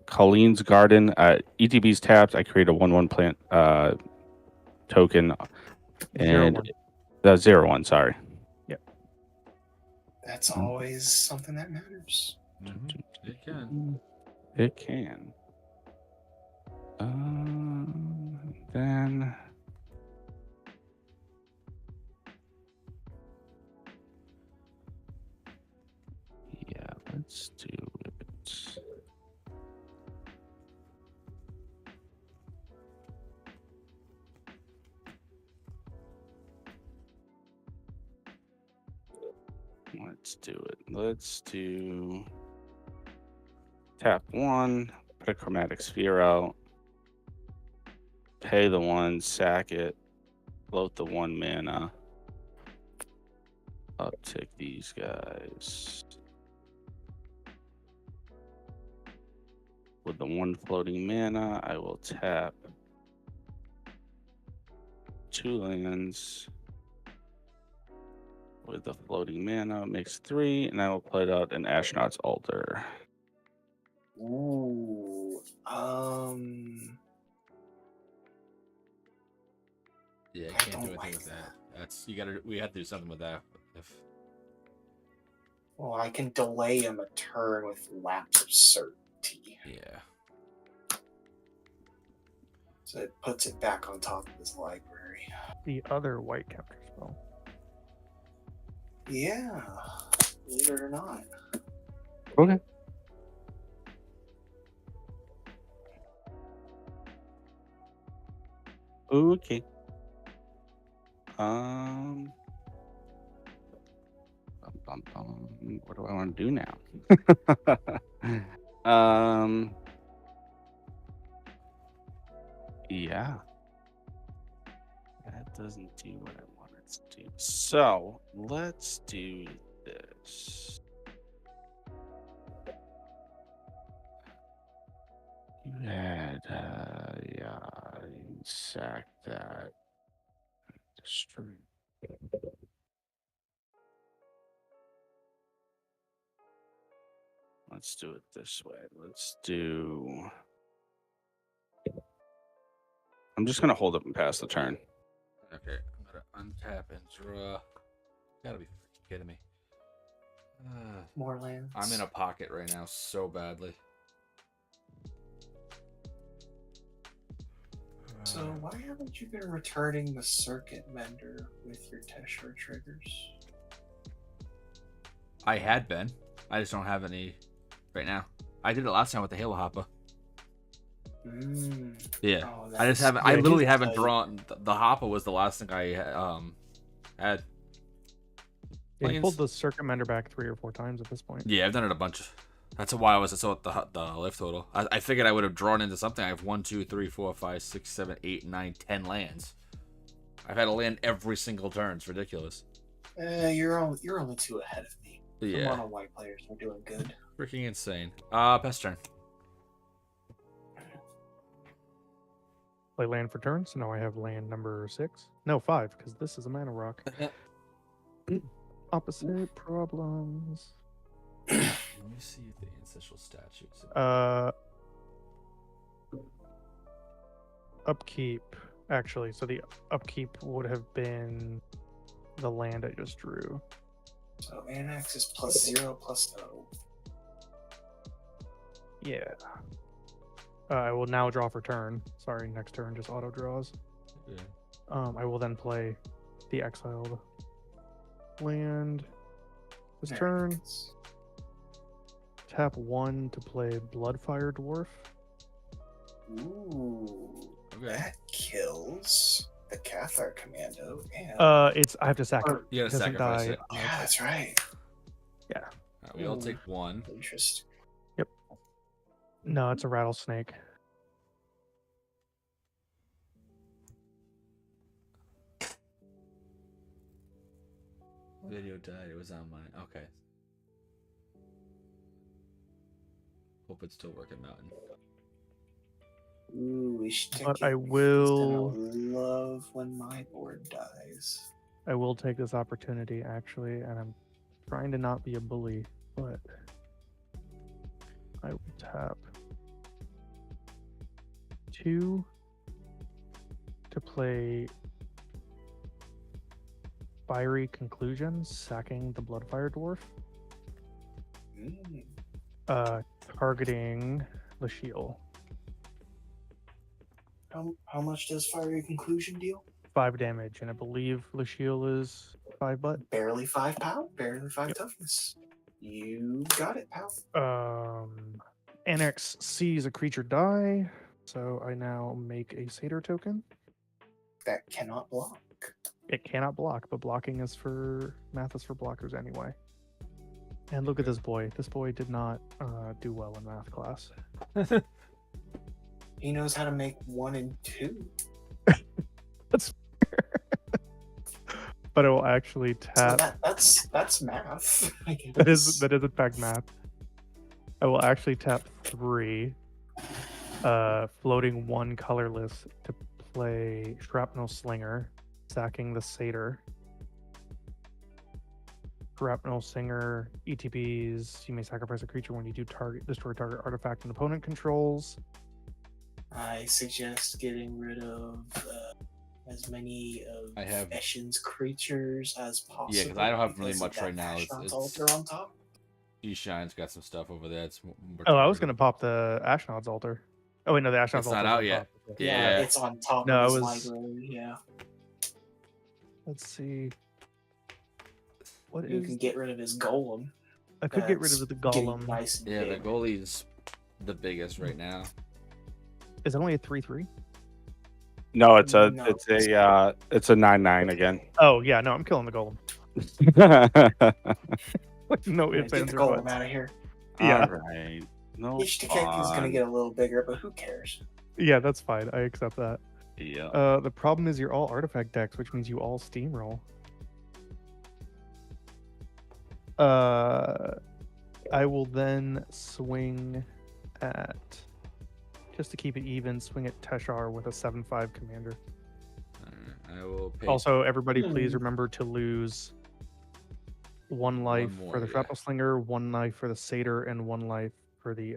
Colleen's Garden. ETB's tapped. I create a 1/1 plant token, and 0/1. the 0/1. Sorry. That's always something that matters. It can. It can. Then. Yeah, let's do it. Let's do it. Let's do tap 1, put a chromatic sphere out, pay the 1, sack it, float the 1 mana, uptick these guys. With the 1 floating mana, I will tap 2 lands. With the floating mana, makes 3, and I will put out an Astronaut's Altar. Ooh. Yeah, I can't do don't anything like with that. That's we have to do something with that. If Well, I can delay him a turn with Lapse of Certainty. yeah. So it puts it back on top of his library. The other white counter spell. Yeah. Believe it or not. Okay. Okay. What do I want to do now? Yeah. That doesn't do what I want it to do. So let's do this. You had, yeah, you sack that. Destroy. Let's do it this way. Let's do. I'm just gonna hold up and pass the turn. Okay, I'm gonna untap and draw. Gotta be freaking kidding me. More lands. I'm in a pocket right now so badly. So why haven't you been returning the Circuit Mender with your Teshar triggers? I had been. I just don't have any right now. I did it last time with the Halo Hopper. Yeah, Oh, I just haven't. I literally haven't drawn. The Hopper was the last thing I had. Yeah, you Planes. pulled the Circuit Mender back 3 or 4 times at this point. Yeah, I've done it a bunch. That's why I was so at the lift total. I figured I would have drawn into something. I have 1, 2, 3, 4, 5, 6, 7, 8, 9, 10 lands. I've had a land every single turn. It's ridiculous. You're only 2 ahead of me. The Yeah. mono white players are doing good. Freaking insane. Pass turn. Play land for turn, so now I have land number 6. No, 5, because this is a mana rock. Opposite problems. Let me see the ancestral statues. Upkeep. Actually, so the upkeep would have been the land I just drew. So Anax is +0/+0. Yeah. I will now draw for turn. Sorry, next turn just auto draws. Yeah. I will then play the exiled land this There it turn. is. Tap 1 to play Bloodfire Dwarf. Ooh, Okay. that kills the Pauper Commando. And I have to sack it. Or- You gotta Doesn't sacrifice die. it. yeah, that's right. Alright, we all take 1. Interesting. No, it's a rattlesnake. Video died. It was on mine. Okay. Hope it's still working, Mountain. Ooh, we should take But it I because will- I love when my board dies. I will take this opportunity actually, and I'm trying to not be a bully, but I will tap 2 to play Fiery Conclusions, sacking the Bloodfire Dwarf, targeting Lashiel. How much does Fiery Conclusion deal? 5 damage, and I believe Lashiel is 5 butt. Barely 5 power, barely 5 toughness. You got it, pal. Annex sees a creature die, so I now make a Satyr token. That cannot block. It cannot block, but blocking is for math is for blockers anyway. And look at this boy. This boy did not do well in math class. He knows how to make 1 and 2. But I will actually So tap. that's math. I guess. That is in fact math. I will actually tap 3, floating 1 colorless to play Shrapnel Slinger, sacking the Satyr. Shrapnel Slinger ETBs. You may sacrifice a creature when you do destroy target artifact and opponent controls. I suggest getting rid of as many of I have- Eshin's creatures as possible. Yeah, 'cause I don't have really because much that right now. Ashnod's It's- altar on top. E-Shine's got some stuff over there. It's more Oh, I was targeted. gonna pop the Ashnod's altar. Oh wait, no, the Ashnod's It's altar. not out yet. Yeah. It's on top No, of it his was- library. Yeah, Let's see. What you is? can get rid of his golem. I could get rid That's of the getting golem. Nice and Yeah, the big. goalie's the biggest right now. Is it only a 3/3? No, it's a No. it's a 9/9 again. Oh yeah, no, I'm killing the golem. No Yeah, ifs, get ands, the or golem buts. out of here. Yeah. All right. No. Ishtakek is going to get a little bigger, but who cares? Yeah, that's fine. I accept that. Yeah. The problem is you're all artifact decks, which means you all steamroll. I will then swing at, just to keep it even, swing at Teshar with a 7/5 commander. Alright, I will pay. Also, everybody, please Hmm. remember to lose 1 life more, for the yeah. Shrapnel Slinger, 1 life for the Satyr, and 1 life for the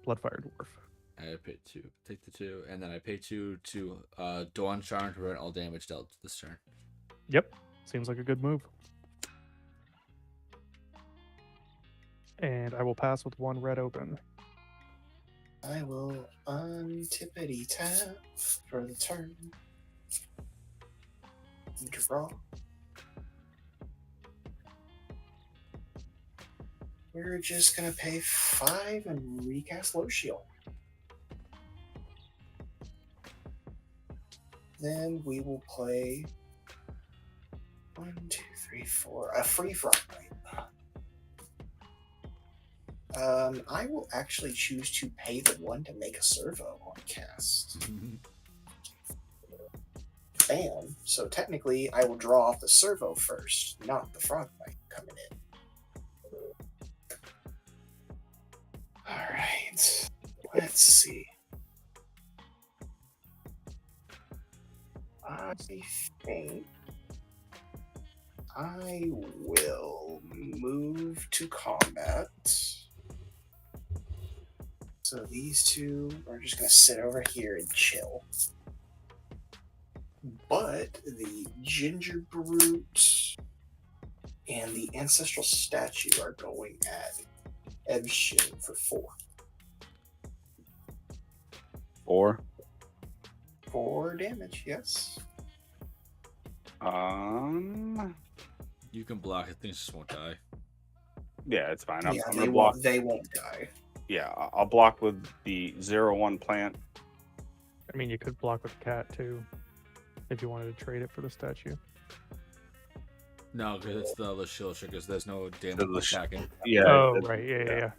Bloodfire Dwarf. I pay 2. Take the 2, and then I pay 2 to Dawn Charm to prevent all damage dealt this turn. Yep, seems like a good move. And I will pass with 1 red open. I will untippity tap for the turn. Draw. We're just gonna pay 5 and recast Low Shield. Then we will play 1, 2, 3, 4. A free front night. I will actually choose to pay the 1 to make a servo on cast. fan, so technically I will draw off the servo first, not the frog knight coming in. Alright, let's see. I think I will move to combat. So these two are just going to sit over here and chill. But the Ginger Brute and the Ancestral Statue are going at Ebshin for 4. 4. 4 damage, yes. You can block it. Things just won't die. Yeah, it's fine. I'm Yeah, gonna block. they won't die. Yeah, I'll block with the 0/1 plant. I mean, you could block with the cat too, if you wanted to trade it for the statue. No, because it's the shield because there's no damage The attacking. Yeah. Oh, right. Yeah.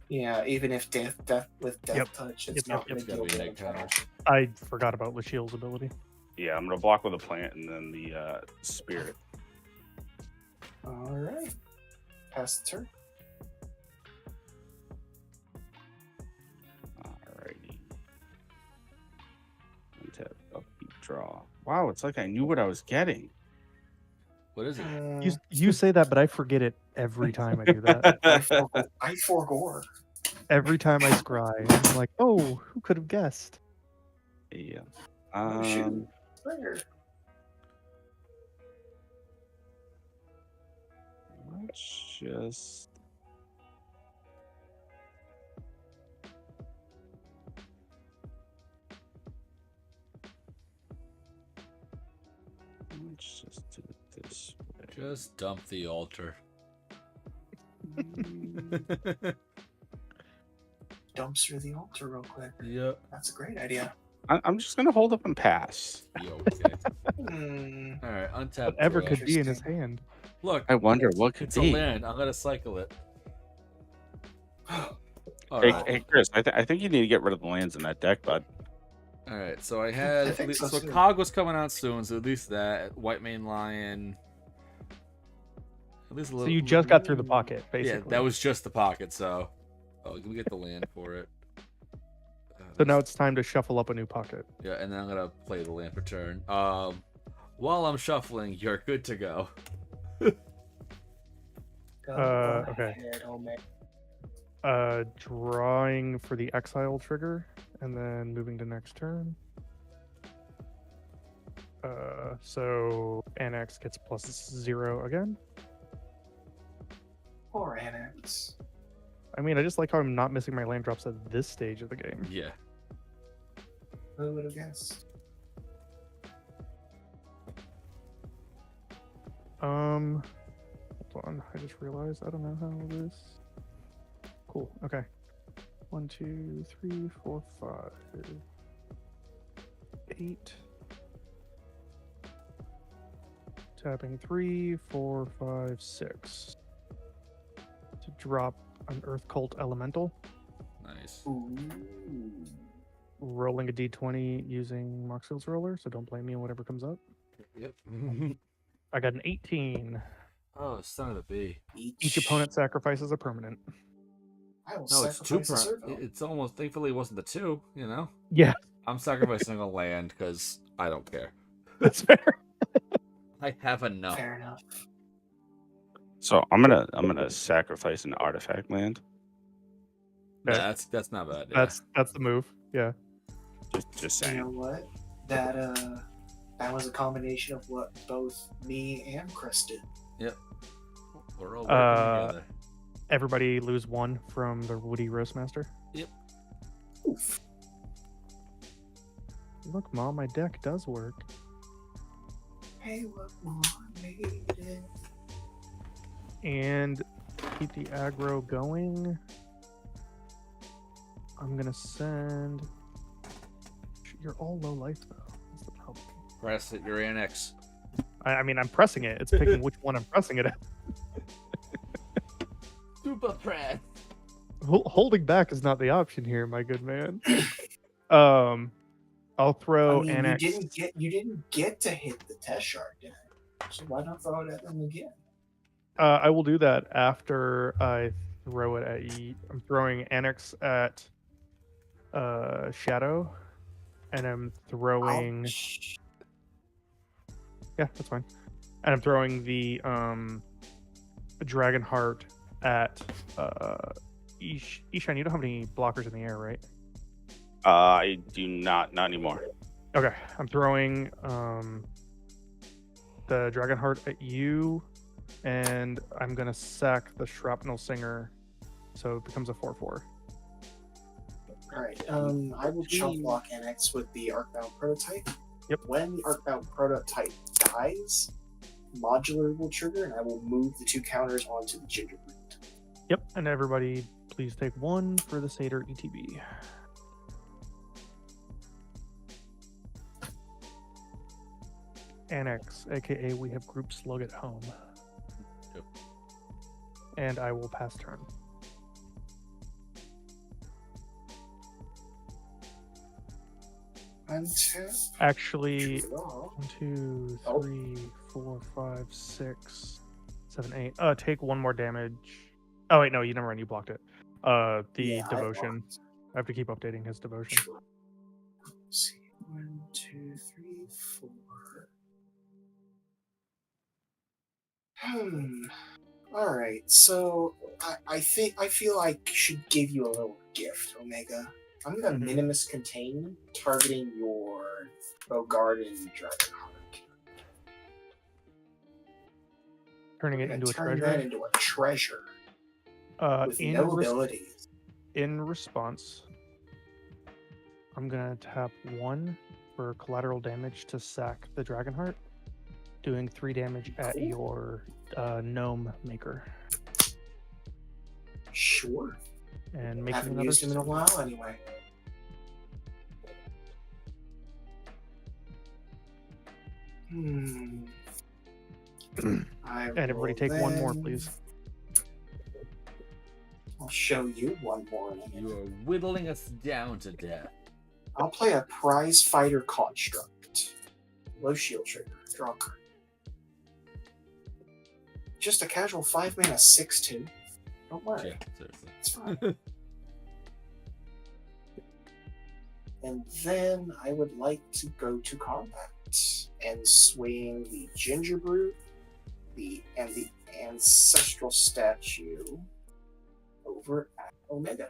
Yeah, even if death with death Yep. touch, Yep, it's not It's going gotta to be deal neg damage. counters. I forgot about Lashield's ability. Yeah, I'm gonna block with a plant and then the spirit. Alright. Pass the turn. Alrighty. Untap, upbeat, draw. Wow, it's like I knew what I was getting. What is it? You say that, but I forget it every time I do that. I forgore. Every time I scry, I'm like, oh, who could have guessed? Yeah. Oh, shoot. There. Let's just. Let's just do it this way. Just dump the altar. Dumpster the altar real quick. Yep. That's a great idea. I'm just gonna hold up and pass. Yo, okay. Hmm. All right, untap. Whatever draw. could be in his hand. Look, I wonder what could it's a be. land. I'm gonna cycle it. All Hey, right. hey, Chris, I think you need to get rid of the lands in that deck, bud. All right. So I had I think so, so too. Cog was coming out soon, so at least that White Mane Lion. At least a So little. you just got through the pocket, basically. Yeah, that was just the pocket. So, let me get the land for it. So now it's time to shuffle up a new pocket. Yeah, and then I'm gonna play the land for turn. While I'm shuffling, you're good to go. Go Okay. ahead, Omega. Drawing for the exile trigger, and then moving to next turn. So Annex gets +0 again. Poor Annex. I mean, I just like how I'm not missing my land drops at this stage of the game. Yeah. Who would have guessed? Hold on. I just realized I don't know how this. Cool. Okay. 1, 2, 3, 4, 5, 8. Tapping 3, 4, 5, 6. To drop an Earth Cult Elemental. Nice. Ooh. Rolling a d20 using Moxfield's roller, so don't blame me on whatever comes up. Yep. I got an 18. Oh, son of a bee. Each opponent sacrifices a permanent. I will No, it's two sacrifice a per. servo. It's almost. Thankfully, it wasn't the two. You know. Yeah, I'm sacrificing a land because I don't care. that's fair. I have enough. Fair enough. So I'm gonna sacrifice an artifact land. No, Okay. that's not bad. Yeah. That's the move. Yeah. Just You saying. know what? That was a combination of what both me and Chris did. We're all working together. Everybody lose 1 from the Woody Roastmaster. Oof. Look, Mom, my deck does work. Hey, what more made it? And keep the aggro going. I'm gonna send. You're all low life though. That's the problem. Press it. Your annex. I mean, I'm pressing it. It's picking which one I'm pressing it at. Super press. Holding back is not the option here, my good man. I'll throw I mean, Annex. you didn't get to hit the test shard, did I? So why not throw it at them again? I will do that after I throw it at I'm throwing Annex at Shadow, and I'm throwing. Ouch. Yeah, that's fine. And I'm throwing the Dragon Heart at Ishan. You don't have any blockers in the air, right? I do not anymore. Okay, I'm throwing the Dragon Heart at you, and I'm gonna sack the Shrapnel Singer, so it becomes a 4/4. All right. I will chump block Annex with the Arcbound Prototype. Yep. When the Arcbound Prototype dies, Modular will trigger, and I will move the 2 counters onto the Gingerbread. Yep, and everybody, please take 1 for the Satyr ETB. Annex, aka we have group slug at home. Yep. And I will pass turn. Untap. Actually, Draw. 1, 2, Oh. 3, 4, 5, 6, 7, 8. Take 1 more damage. Oh wait, no, you never mind. You blocked it. The Yeah, I devotion. blocked. I have to keep updating his devotion. Sure. Let's see. 1, 2, 3, 4. All right. So I feel like I should give you a little gift, Omega. I'm gonna Mhm. Minimus Contain, targeting your Bogarden Dragonheart. Turning it I'm gonna into a turn treasure. that into a treasure with In no abilities. in response, I'm gonna tap 1 for collateral damage to sack the Dragonheart, doing 3 damage at Cool. your gnome maker, Sure. and making Haven't another. used him in a while anyway. And everybody take 1 more, please. I'll show you 1 more. in a minute. You are whittling us down to death. I'll play a Prize Fighter Construct. Low shield trigger. Draw a card. Just a casual 5 mana 6/2. Don't worry. Yeah, seriously. It's fine. And then I would like to go to combat and swing the Gingerbread, and the Ancestral Statue over at Omega.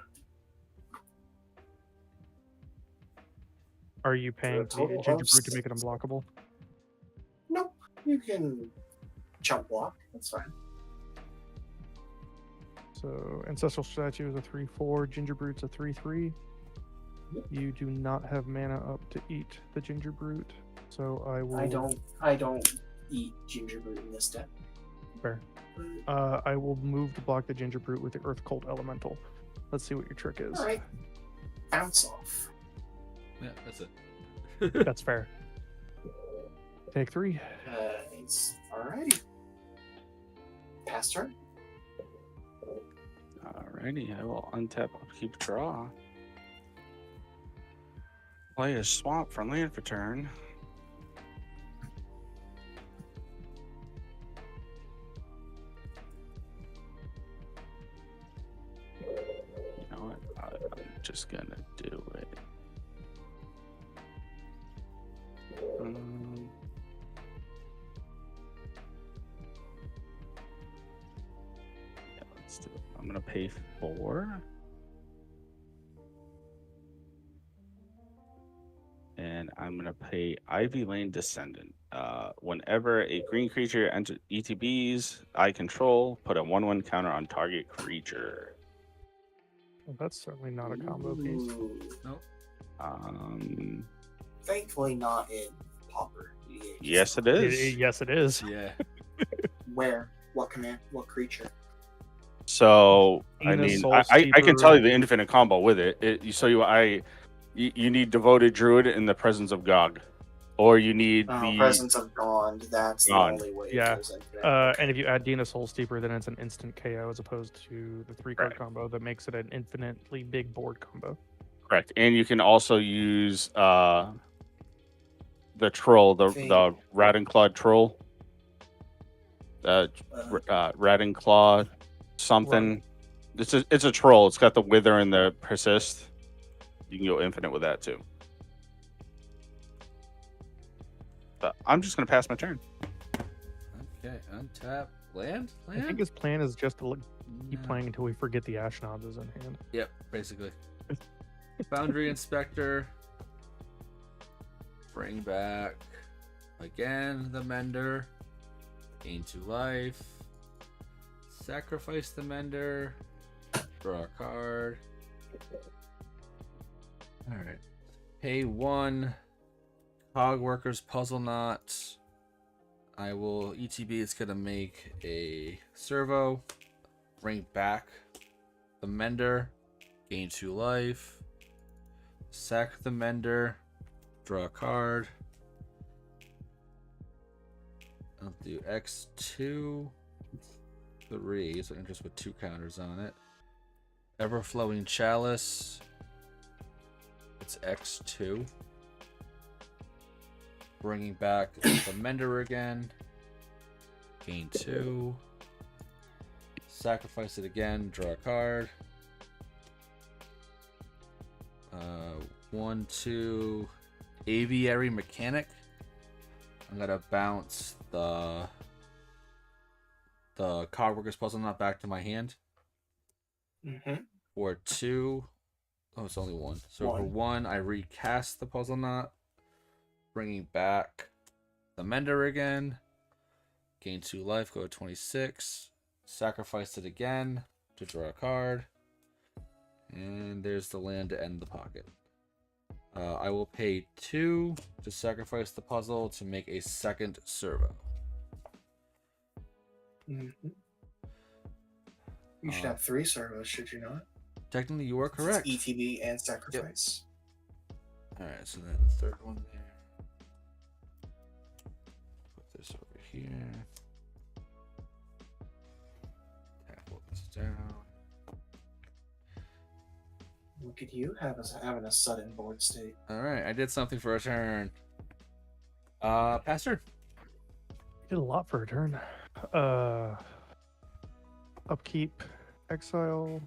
Are you paying the total of Gingerbread to make it unblockable? Nope. You can jump block. That's fine. So Ancestral Statue is a 3/4. Gingerbread's a 3/3. Yep. You do not have mana up to eat the Gingerbread, so I will. I don't eat Gingerbread in this deck. Fair. I will move to block the Gingerbread with the Earth Cult Elemental. Let's see what your trick is. Alright. Bounce off. Yeah, that's it. That's fair. Take 3. Alrighty. Pass turn. Alrighty, I will untap Upkeep Draw. Play a swamp for land for turn. You know what? I'm just gonna do it. Yeah, let's do it. I'm gonna pay 4. And I'm gonna pay Ivy Lane Descendant. Whenever a green creature enters ETBs I control, put a 1/1 counter on target creature. Well, that's certainly not a combo piece. Ooh. Nope. Thankfully not in Pauper. Yes, it is. Yes, it is. Yeah. Where? What command? What creature? So I Athena, mean, Soul I can Steeper. tell you the infinite combo with it. You need Devoted Druid in the presence of Gog, or you need the Presence of Gond. That's Gond. the only way. Yeah. It goes into that. And if you add Dina Soul Steeper, then it's an instant KO as opposed to the 3-card Right. combo that makes it an infinitely big board combo. correct, and you can also use the troll, the Thing. rat and clawed troll. Rat and claw something. It's a troll. It's got the wither and the persist. You can go infinite with that too. But I'm just gonna pass my turn. Okay, untap. Land? I think his plan is just to keep No. playing until we forget the Ashnod's is in hand. Yep, basically. Foundry Inspector. Bring back again the Mender. Gain 2 life. Sacrifice the Mender. Draw a card. Alright. Pay 1. Cog Workers Puzzle Knot. I will. ETB is going to make a servo. Bring back the Mender. Gain 2 life. Sack the Mender. Draw a card. I'll do X2. 3. So just with 2 counters on it. Everflowing Chalice. It's X2. Bringing back the Mender again. Gain 2. Sacrifice it again. Draw a card. 1, 2. Aviary Mechanic. I'm gonna bounce the Cogworkers Puzzle Knot back to my hand. Mm-hmm. For 2. Oh, it's only 1. So for 1, I recast the Puzzle Knot. Bringing back the Mender again. Gain 2 life, go to 26. Sacrifice it again to draw a card. And there's the land to end the pocket. I will pay 2 to sacrifice the puzzle to make a second servo. Mm-hmm. You should have 3 servos, should you not? Technically, you are correct. It's ETB and sacrifice. All right, so then the third one there. Put this over here. Tap this down. Look at you having a sudden board state. All right, I did something for a turn. Pastor. Did a lot for a turn. Upkeep, exile.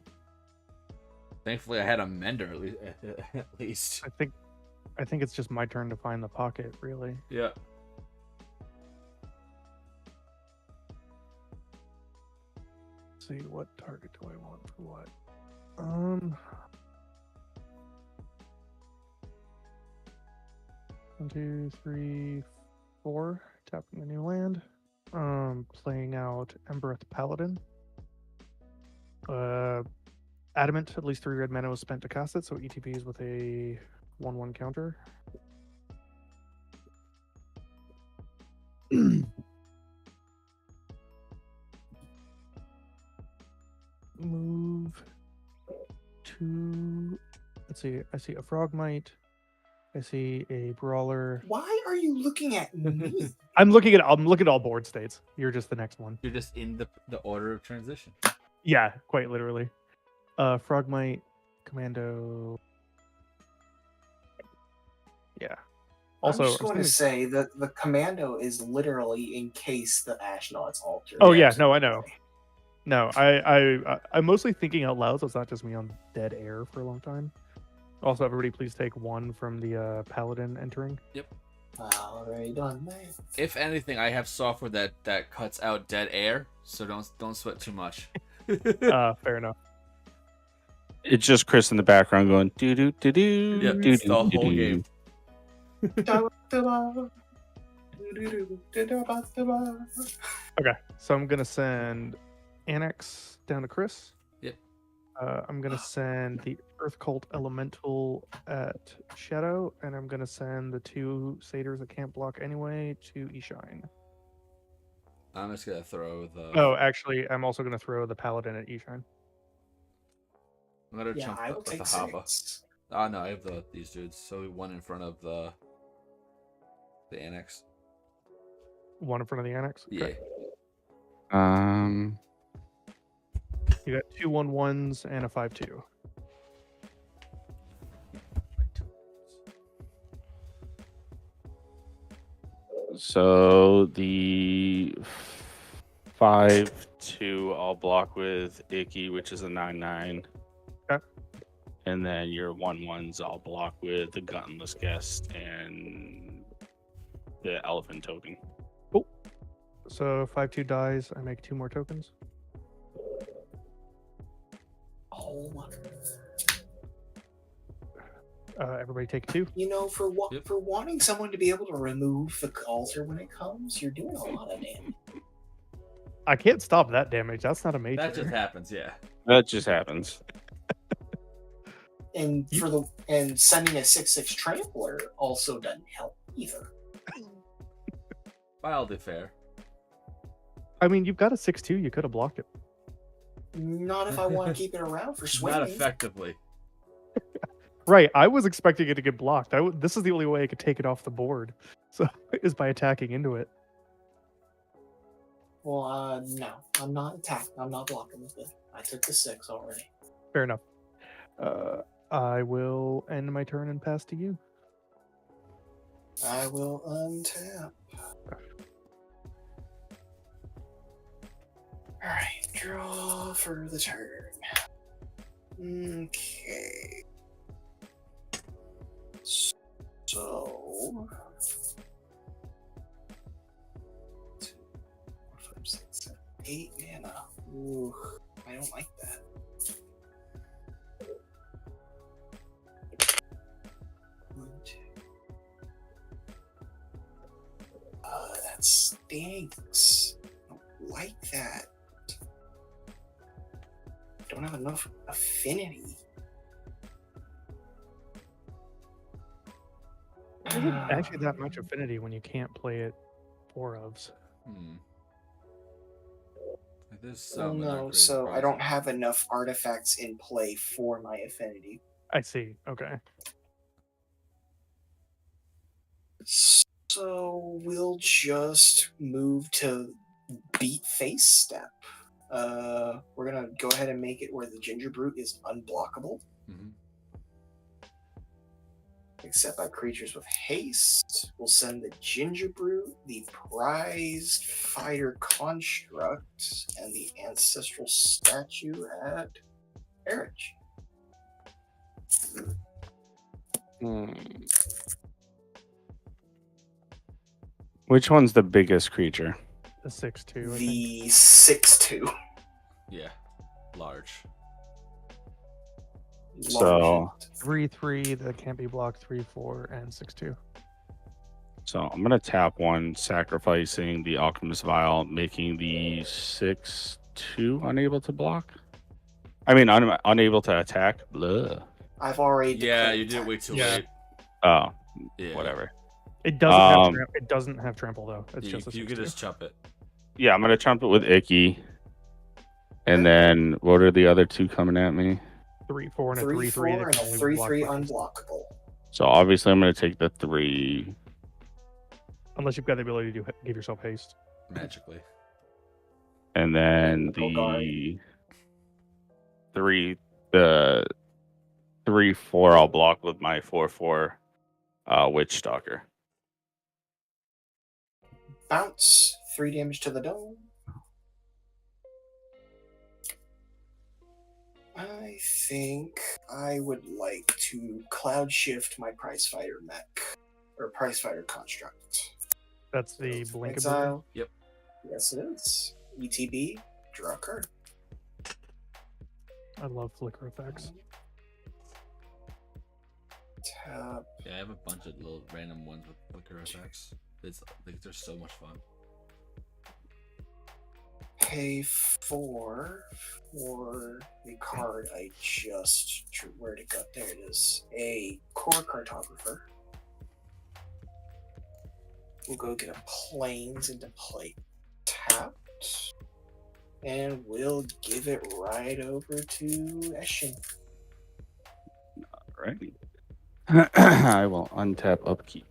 Thankfully, I had a Mender at least. I think it's just my turn to find the pocket, really. Yeah. Let's see, what target do I want for what? 1, 2, 3, 4. Tapping the new land. Playing out Embereth Paladin. Adamant, at least 3 red mana was spent to cast it, so ETB is with a 1/1 counter. Move to. Let's see. I see a Frogmite. I see a Brawler. Why are you looking at me? I'm looking at all board states. You're just the next one. You're just in the order of transition. Yeah, quite literally. Frogmite, Commando. Yeah. Also, I'm just going to say that the Commando is literally in case the Ashnod's alter. Oh yeah, no, I know. No, I'm mostly thinking out loud, so it's not just me on dead air for a long time. Also, everybody, please take 1 from the Paladin entering. Yep. Already done, man. If anything, I have software that cuts out dead air, so don't sweat too much. Fair enough. It's just Chris in the background going doo doo doo doo. Yeah, it's the whole game. Okay, so I'm gonna send Annex down to Chris. Yep. I'm gonna send the Earth Cult Elemental at Shadow, and I'm gonna send the 2 satyrs that can't block anyway to Eshine. I'm just gonna throw the. Oh, actually, I'm also gonna throw the Paladin at Eshine. I'm gonna Yeah, jump I will up with take the Hava. 6. Oh no, I have these dudes. So 1 in front of the Annex. 1 in front of the Annex. Yeah. Okay. You got 2 1/1s and a 5/2. So the 5/2 I'll block with Icky, which is a 9/9. Okay. And then your 1/1s I'll block with the Gutless Guest and the Elephant Token. So 5/2 dies. I make 2 more tokens. Oh, Everybody take 2. you know, for Yep. for wanting someone to be able to remove the altar when it comes, you're doing a lot of damage. I can't stop that damage. That's not a major. That just happens, yeah. That just happens. And sending a 6/6 trampler also doesn't help either. Wildly fair. I mean, you've got a 6/2. You could have blocked it. Not if I want to keep it around for swinging. Not effectively. Right. I was expecting it to get blocked. This is the only way I could take it off the board. So is by attacking into it. Well, no, I'm not attacking. I'm not blocking with it. I took the 6 already. Fair enough. I will end my turn and pass to you. I will untap. Alright, draw for the turn. Okay. So. 2, 4, 5, 6, 7, 8 mana. Ooh, I don't like that. That stinks. I don't like that. Don't have enough affinity. There isn't actually that much affinity when you can't play it 4 ofs. There's Oh some that aren't no, very so I don't surprising. have enough artifacts in play for my affinity. I see. Okay. So we'll just move to beat face step. We're gonna go ahead and make it where the Ginger Brute is unblockable, Mhm. except by creatures with haste. We'll send the Ginger Brute, the prized fighter construct, and the ancestral statue at Erich. Which one's the biggest creature? The 6/2. I think. The 6/2. Yeah. Large. So- 3/3 that can't be blocked. 3/4 and 6/2. So I'm gonna tap 1, sacrificing the Alchemist Vial, making the 6/2 unable to block. I mean, unable to attack. Blah. I've already Yeah, declared you did it attack. way too Yeah. late. Oh, Yeah. whatever. It doesn't have Um, it doesn't have trample though. It's You, just a you could 6/2. just chump it. Yeah, I'm gonna trump it with Icky. And then what are the other 2 coming at me? 3/4 and a 3/4 3/3 and that a can only 3/3 block by- unblockable. So obviously I'm gonna take the 3, unless you've got the ability to give yourself haste. Magically. and then Go guard. the 3/4 I'll block with my 4/4 Witch Stalker. Bounce. 3 damage to the dome. I think I would like to cloud shift my prize fighter mech. Or prize fighter construct. That's the blink ability. Exile. Yep. Yes, it is. ETB. Draw a card. I love flicker effects. Tap. Yeah, I have a bunch of little random ones with flicker effects. It's like they're so much fun. Pay 4 for the card I just drew. Where'd it go? There it is. A core cartographer. We'll go get a planes into play tapped. And we'll give it right over to Eshin. Alrighty. I will untap upkeep.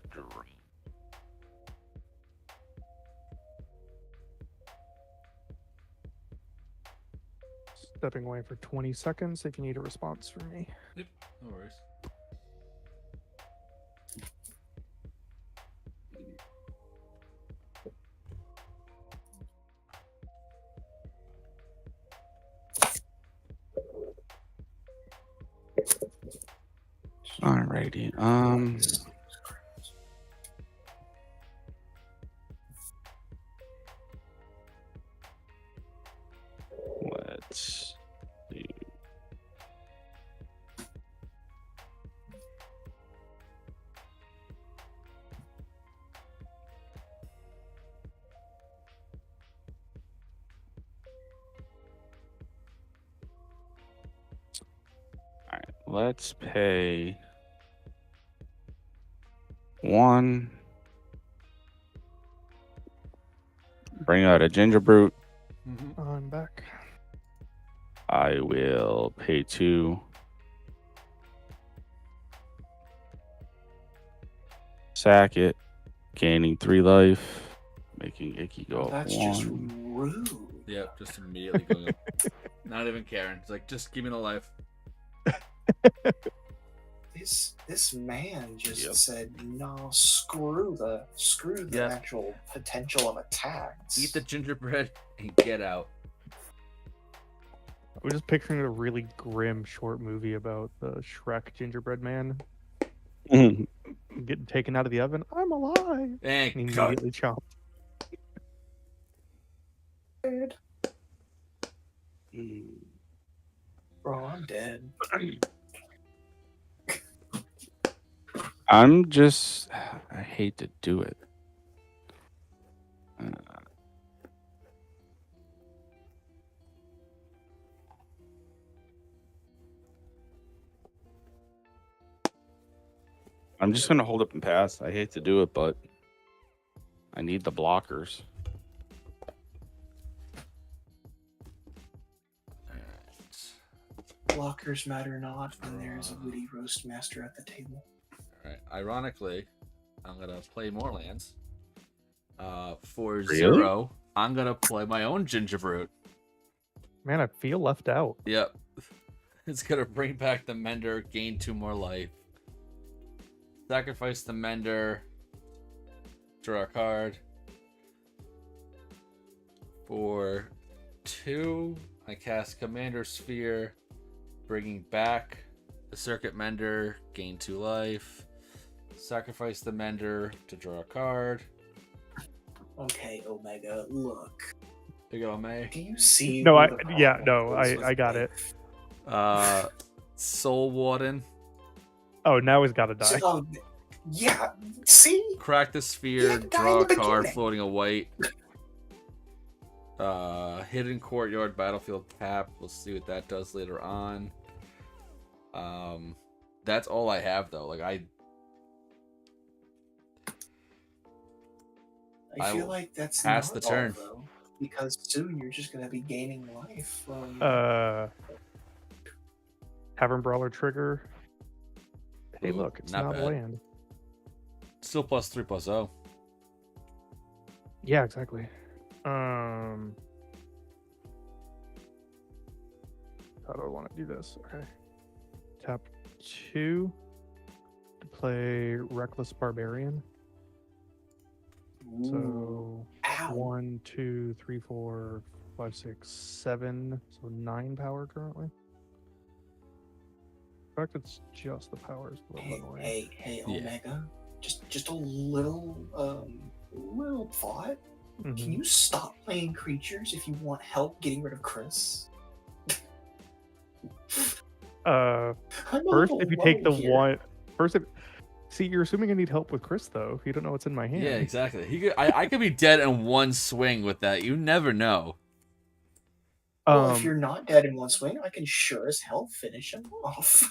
Stepping away for 20 seconds if you need a response from me. Yep, no worries. Alrighty. Let's see. All right, let's pay 1. Bring out a ginger brute. I'm back. I will pay 2. Sack it, gaining 3 life, making Icky go up That's 1. just rude. Yep, just immediately going up. Not even caring. It's like, just give me the life. This man just Yep. said, "No, screw the Yeah. actual potential of attacks." Eat the gingerbread and get out. I was just picturing a really grim short movie about the Shrek gingerbread man getting taken out of the oven. I'm alive. Thank And he God. immediately chomped. Bro, I'm dead. I'm just, I hate to do it. I'm just gonna hold up and pass. I hate to do it, but I need the blockers. Blockers matter not when there is a witty roast master at the table. Alright. Ironically, I'm gonna play more lands. For Really? 0, I'm gonna play my own gingerbread. Man, I feel left out. Yep. It's gonna bring back the Mender, gain 2 more life. Sacrifice the Mender. Draw a card. For 2, I cast Commander Sphere, bringing back the Circuit Mender, gain 2 life. Sacrifice the Mender to draw a card. Okay, Omega, look. Big O May. Do you see? No, where I- the yeah, problem no, is I with got life? it. Soul Warden. Oh, now he's got to die. So, yeah, see? Crack the You sphere, had to die draw in a the card beginning. floating a white. Hidden Courtyard, Battlefield tap. We'll see what that does later on. That's all I have though. Like I I feel will like that's pass not the turn. all, though, because soon you're just gonna be gaining life from. Tavern Brawler trigger. Hey, Ooh, look, it's not not a bad. land. still +3/+0. Yeah, exactly. How do I want to do this? Okay. Tap 2 to play Reckless Barbarian. So Ow. 1, 2, 3, 4, 5, 6, 7. So 9 power currently. In fact, it's just the power is a little Hey, annoying. hey, Yeah. Omega. Just a little thought. Can Mhm. you stop playing creatures if you want help getting rid of Chris? Uh, I'm a First, little if you take the low here. one, first, if see, you're assuming I need help with Chris though. If you don't know what's in my hand. Yeah, exactly. I could be dead in one swing with that. You never know. Well, if you're not dead in one swing, I can sure as hell finish him off.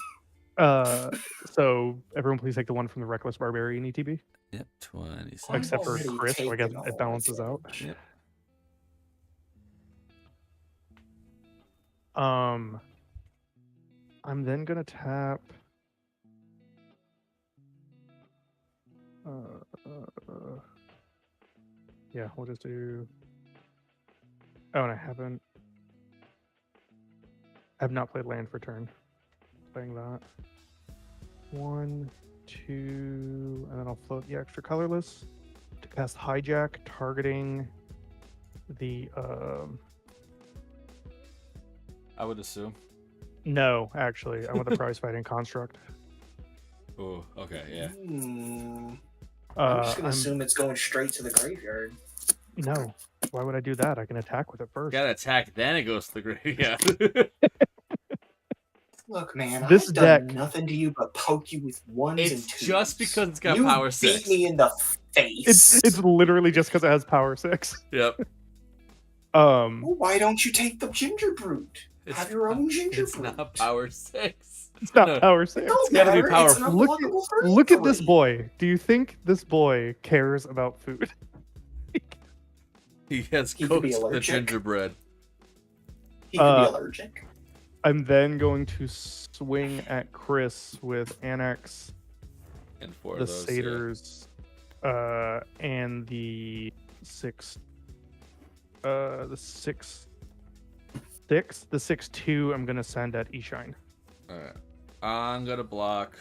So everyone, please take the one from the Reckless Barbarian ETB, Yep, 27. I've except for already Chris. So I guess taken all it balances out. advantage. Yep. I'm then gonna tap. Yeah, we'll just do. Oh, and I have not played land for turn. Playing that. 1, 2, and then I'll float the extra colorless to cast Hijack, targeting the. I would assume. No, actually, I want the prize fighting construct. Oh, okay, yeah. I'm just gonna I'm assume it's going straight to the graveyard. no. Why would I do that? I can attack with it first. Gotta attack, then it goes to the graveyard. Look, man, This I've deck- done nothing to you but poke you with ones and It's twos. just because it's got you power beat 6. me in the face. It's literally just because it has power 6. Yep. Well, why don't you take the ginger brute? It's Have your own ginger It's brute. not power 6. It's not No. power It 6. don't gotta be matter. It's powerful. an Look unblockable Look at this 33. boy. Do you think this boy cares about food? He has He could be coaxed the allergic. gingerbread. He could be allergic. I'm then going to swing at Chris with Annex, And 4 the of those. satyrs, and the 6. The 6/2 I'm gonna send at Eshine. Alright. I'm gonna block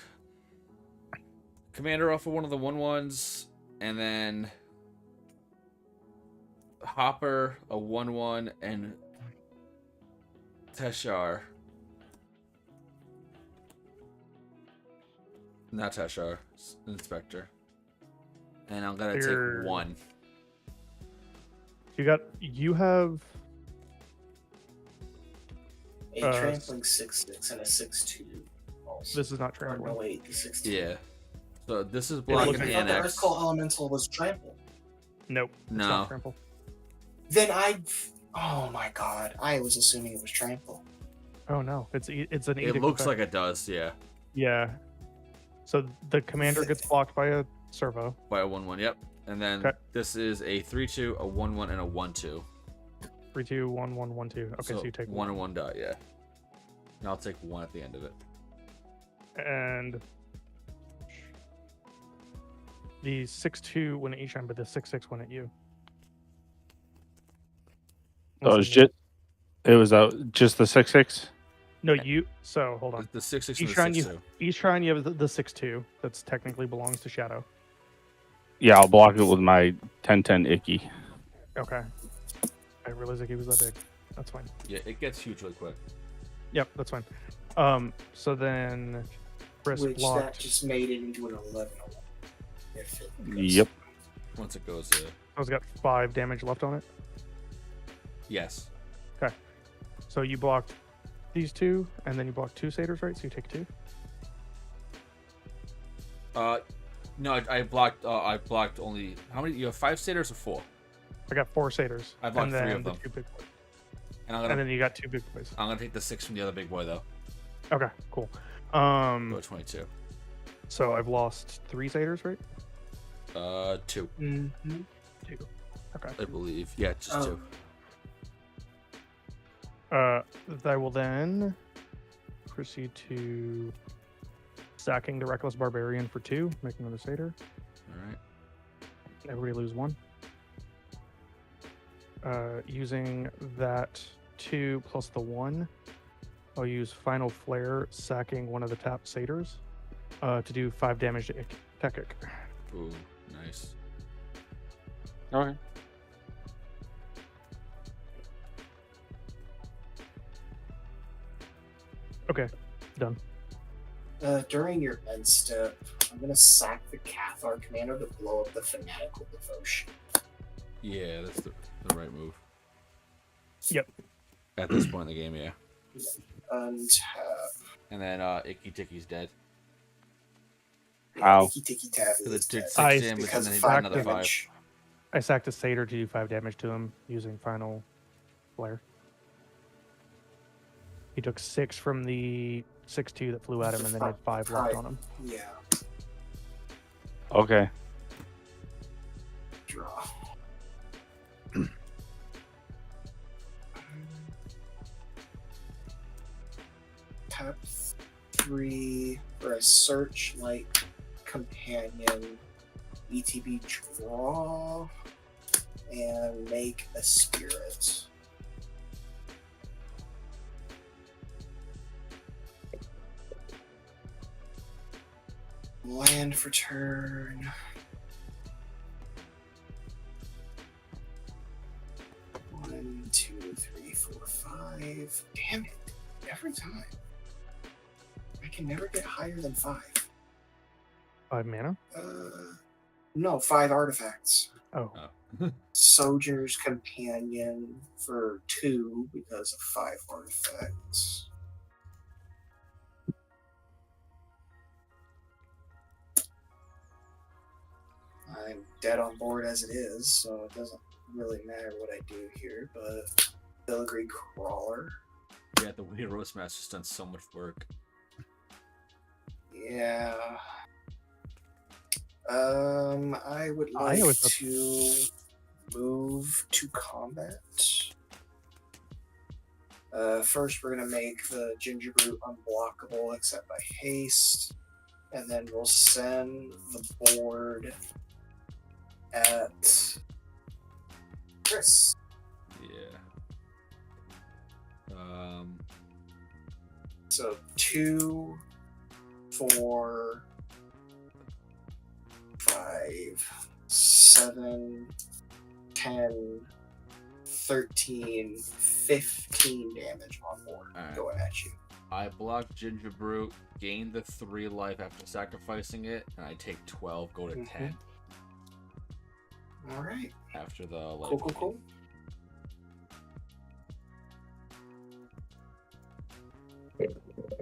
Commander off of one of the 1/1s, and then Hopper a 1/1 and Teshar. Not Teshar, Inspector. And I'm gonna Here. take 1. You have A trampling 6/6 and a 6/2. Also. this is not Or no, trampling. wait, the 6/2. Yeah. So this is It blocking looks I like thought the Annex. Earth Call Elemental was trample. Nope. It's No. not trample. Then oh my god, I was assuming it was trample. Oh no, it's an It edict looks effect. like it does, yeah. Yeah. So the commander gets blocked by a servo. By a 1/1, yep. And then Okay. this is a 3/2, a 1/1, and a 1/2. 3/2, 1/1, 1/2. Okay, so you take 1 and 1 dot, yeah. And I'll take 1 at the end of it. And the 6/2 went at Eshine, but the 6/6 went at you. Oh, it was just just the 6/6. No, you. So hold on. The 6/6 and the Eshine, 6/2. Eshine, you have the 6/2. That's technically belongs to Shadow. Yeah, I'll block it with my 10/10 Icky. Okay. I realized like he was that big. That's fine. Yeah, it gets huge really quick. Yep, that's fine. So then Chris Which that blocked. just made it into an 11. If it goes. Yep. Once it goes, So it's got 5 damage left on it. yes. So you blocked these 2, and then you blocked 2 satyrs, right? So you take 2. No, I blocked only, how many? You have 5 satyrs or 4? I got 4 satyrs. I blocked and 3 then of them. the 2 big boys. And And then you got 2 big boys. I'm gonna take the 6 from the other big boy though. Okay, cool. Go 22. So I've lost 3 satyrs, right? 2, Mhm. 2. Okay. I believe. Yeah, just 2. I will then proceed to sacking the Reckless Barbarian for 2, making another satyr. Alright. Everybody lose 1. Using that 2 plus the 1, I'll use Final Flare, sacking one of the top satyrs to do 5 damage to Tekik. Ooh, nice. Okay. Okay, done. During your end step, I'm gonna sack the Cathar commander to blow up the Fanatical Devotion. Yeah, that's the right move. Yep. At this point in the game, yeah. Untap. And then Icky Ticky's dead. Ow. Tiki Tiki Tab Because is it did dead 6 I- damage and because then of he did 5 another 5. damage. I sacked a satyr to do 5 damage to him using Final Flare. He took 6 from the 6/2 that flew at him, and then he had 5 left on him. Yeah. Okay. Draw. Tap 3 for a Searchlight Companion. ETB draw. And make a Spirit. Land for turn. One, two, three, four, 5. Damn it. Every time. I can never get higher than 5. 5 mana. No, 5 artifacts. Oh, Sojourner's Companion for 2 because of 5 artifacts. I'm dead on board as it is, so it doesn't really matter what I do here, but Filigree Crawler. Yeah, the Winnie Roastmaster's done so much work. Yeah. I would like to move to combat. First, we're going to make the Ginger Brute unblockable except by haste. And then we'll send the board at Chris. Yeah. So 2, 4, 5, 7, 10, 13, 15 damage on board going at you. I block Ginger Brute, gain the 3 life after sacrificing it, and I take 12, go to 10. All right. After the life. Cool.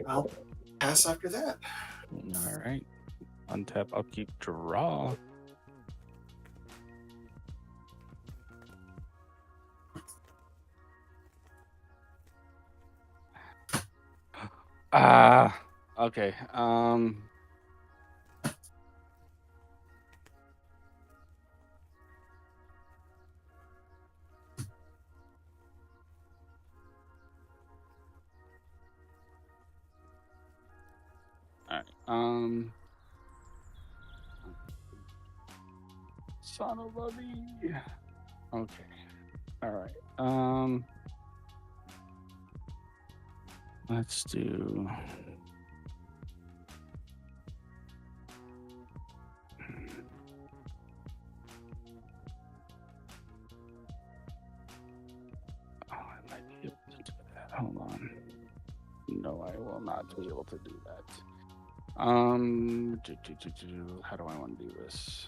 I'll pass after that. All right. Untap, upkeep, draw. Okay. All right. Son of a bee. Okay. All right. Let's do. Oh, I might be able to do that. Hold on. No, I will not be able to do that. How do I want to do this?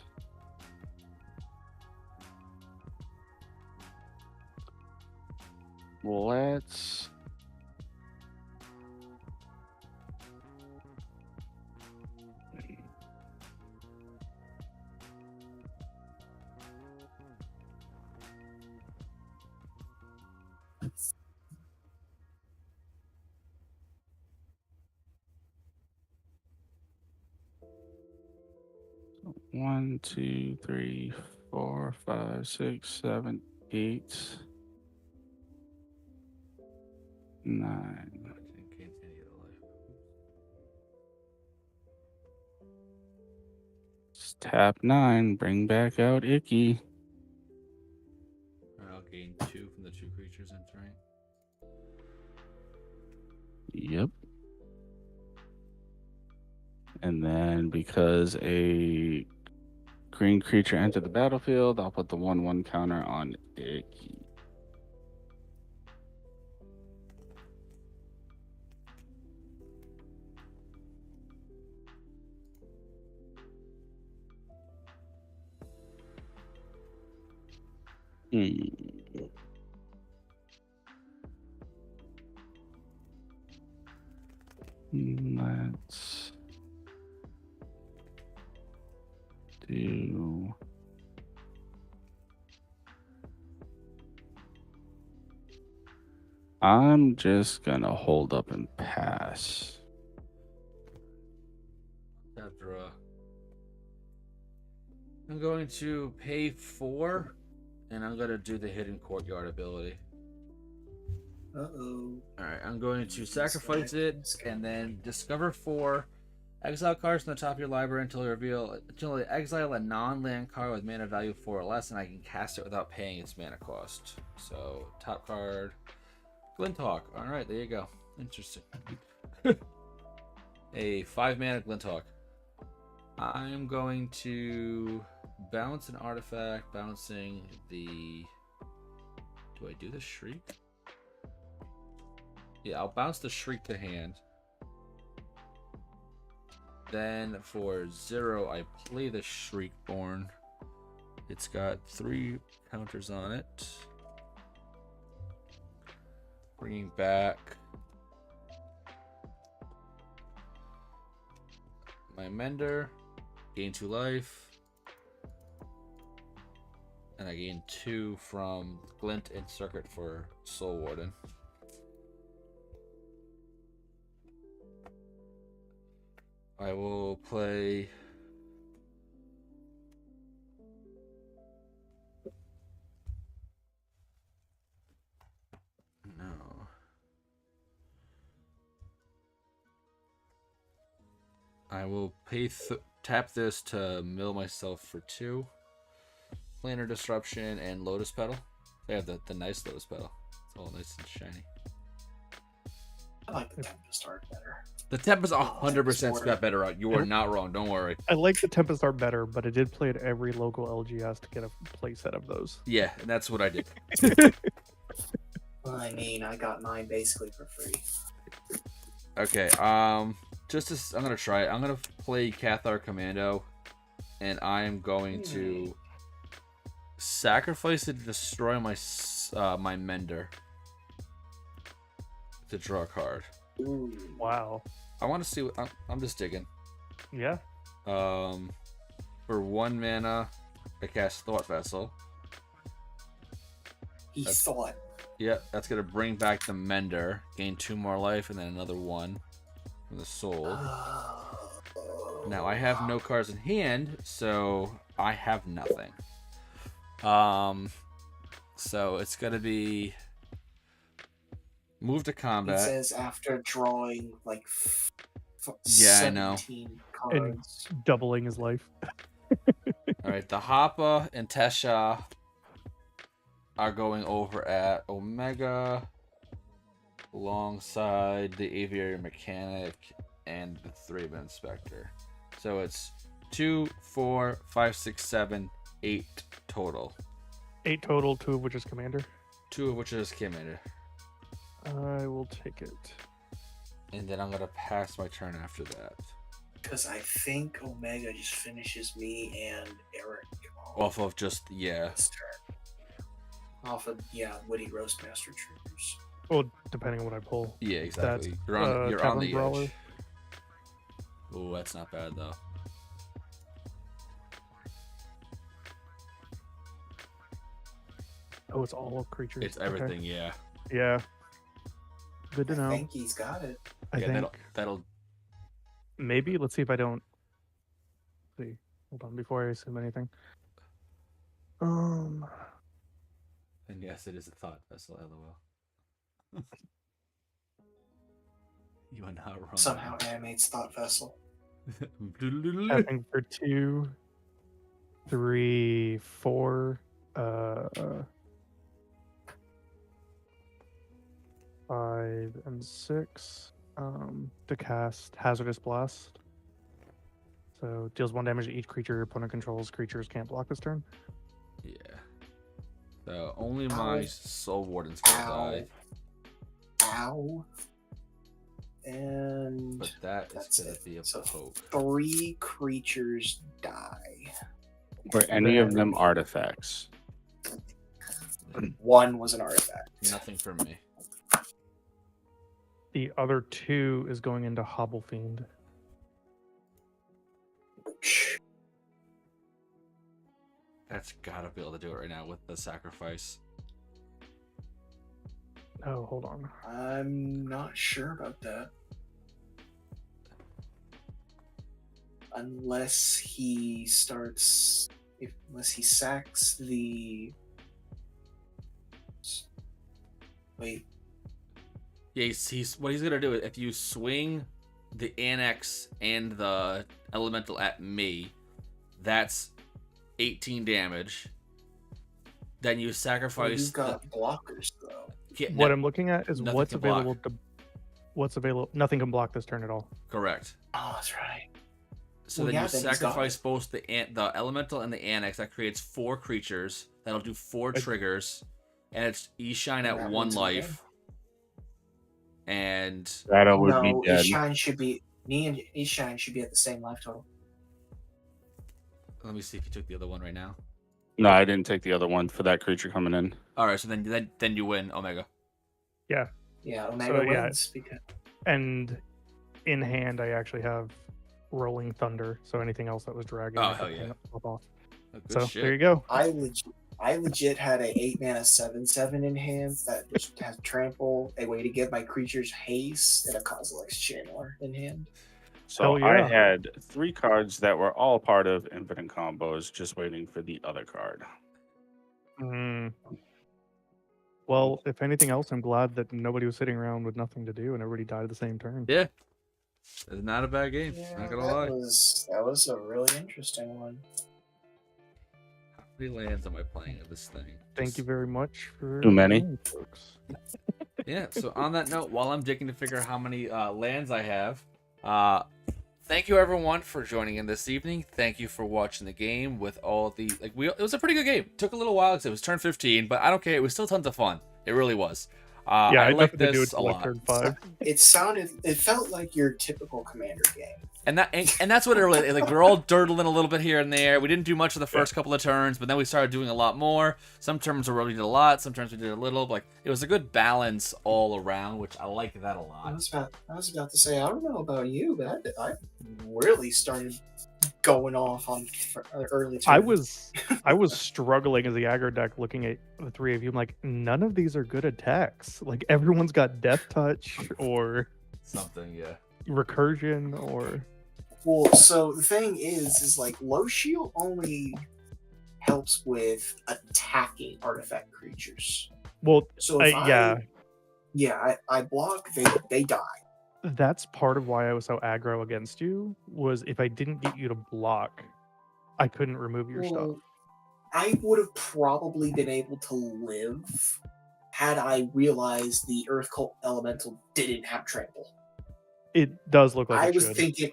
Let's. One, 2, 3, 4, 5, 6, 7, 8, 9. Tap 9, bring back out Icky. I'll gain 2 from the 2 creatures entering. Yep. And then because a green creature entered the battlefield, I'll put the 1/1 counter on Icky. Let's do. I'm just gonna hold up and pass. Tap draw. I'm going to pay 4, and I'm going to do the Hidden Courtyard ability. Uh-oh. Alright, I'm going to sacrifice it, and then discover 4. Exile cards from the top of your library until you exile a non-land card with mana value 4 or less, and I can cast it without paying its mana cost. So, top card, Glinthawk. Alright, there you go. Interesting. A 5 mana Glinthawk. I'm going to bounce an artifact, bouncing the... Do I do the Shriek? Yeah, I'll bounce the Shriek to hand. Then for 0, I play the Shriekborn. It's got 3 counters on it. Bringing back my Mender. Gain 2 life. And I gain 2 from Glint and Circuit for Soul Warden. I will play no. I will pay tap this to mill myself for 2. Planar Disruption and Lotus Petal. They have the nice Lotus Petal. It's all nice and shiny. I like the Tempest art better. The Tempest 100% got better out. You are not wrong. Don't worry. I like the Tempest art better, but I did play at every local LGS to get a play set of those. Yeah, and that's what I did. Well, I mean, I got mine basically for free. Okay, just I'm gonna try it. I'm gonna play Cathar Commando, and I am going to sacrifice it to destroy my my Mender to draw a card. Ooh. Wow. I want to see what I'm just digging. Yeah. For 1 mana, I cast Thought Vessel. He thought. Yep, that's gonna bring back the Mender, gain 2 more life, and then another 1 from the Soul. Now I have no cards in hand, so I have nothing. So it's gonna be move to combat. It says after drawing like Yeah, I know. 17 And cards. doubling his life. All right, the Hoppa and Tesha are going over at Omega alongside the Aviary Mechanic and the 3-man Inspector. So it's 2, 4, 5, 6, 7, 8 total. 8 total, 2 of which is Commander. 2 of which is Commander. I will take it. And then I'm gonna pass my turn after that. Because I think Omega just finishes me and Eric Off of just this turn. Off of Witty Roastmaster Troopers. Well, depending on what I pull. yeah, exactly. That's, You're on Tavern the Brawler. edge. Oh, that's not bad though. Oh, it's all creatures. It's everything, yeah. Yeah. Good to know. I think he's got it. I Yeah, think that'll maybe. Let's see if I don't. See, hold on before I assume anything. and yes, it is a thought vessel, lol. You are not wrong. Somehow animates Thought Vessel. Tapping for 2, 3, 4, 5, and 6. To cast Hazardous Blast. So deals 1 damage to each creature your opponent controls. Creatures can't block this turn. Yeah. So only my Soul Warden's gonna die. Ow. And But that's gonna it. be a So poke. 3 creatures die. Were any of them artifacts? 1 was an artifact. Nothing for me. The other 2 is going into Hobble Fiend. That's gotta be able to do it right now with the sacrifice. Oh, hold on. I'm not sure about that. Unless he starts, unless he sacks the. Wait. Yeah, he's what he's gonna do is if you swing the Annex and the Elemental at me, that's 18 damage. Then you Well, sacrifice. you've got blockers though. What I'm looking at is nothing what's can block. available to. What's available? Nothing can block this turn at all. Correct. Oh, that's right. So Well, then yeah, you then he's got sacrifice it. both the Elemental and the Annex. That creates 4 creatures. That'll do 4 triggers, and it's E-Shine at That 1 means life. And That would No, be dead. Ishine should be Me and Ishine should be at the same life total. Let me see if you took the other one right now. No, I didn't take the other one for that creature coming in. All right, so then you win, Omega. Yeah, Omega So, yeah. wins because And in hand, I actually have Rolling Thunder. So anything else that was dragging, Oh, I hell could yeah. clean up off. Oh, good So shit. there you go. I legit had a 8-mana 7/7 in hand that just has trample, a way to give my creatures haste, and a Kozilek's Channeler in hand. So Hell I yeah. had 3 cards that were all part of infinite combos, just waiting for the other card. Mm. Well, if anything else, I'm glad that nobody was sitting around with nothing to do and everybody died at the same turn. Yeah. It's not a bad game. Yeah, Not gonna that lie. was a really interesting one. How many lands am I playing of this thing? Thank you very much for Too many. joining, folks. Yeah, so on that note, while I'm digging to figure out how many lands I have, thank you everyone for joining in this evening. Thank you for watching the game with all the it was a pretty good game. Took a little while because it was turn 15, but I don't care. It was still tons of fun. It really was. Yeah, I like definitely do this it a till like lot. turn 5. It felt like your typical Commander game. And that's what it really like. We're all dirtling a little bit here and there. We didn't do much of the first couple of turns, but then we started doing a lot more. Some turns we did a lot. Some turns we did a little. Like it was a good balance all around, which I like that a I lot. was about to say, I don't know about you, but I really started going off on early turns. I was struggling as the aggro deck looking at the 3 of you. I'm like, none of these are good attacks. Like everyone's got Death Touch or Something, yeah. Recursion or Well, so the thing is like low shield only helps with attacking artifact creatures. well, So if yeah, I block, they die. that's part of why I was so aggro against you. Was if I didn't get you to block, I couldn't remove your stuff. Well, I would have probably been able to live had I realized the Earth Cult Elemental didn't have trample. It does look like I it was should. thinking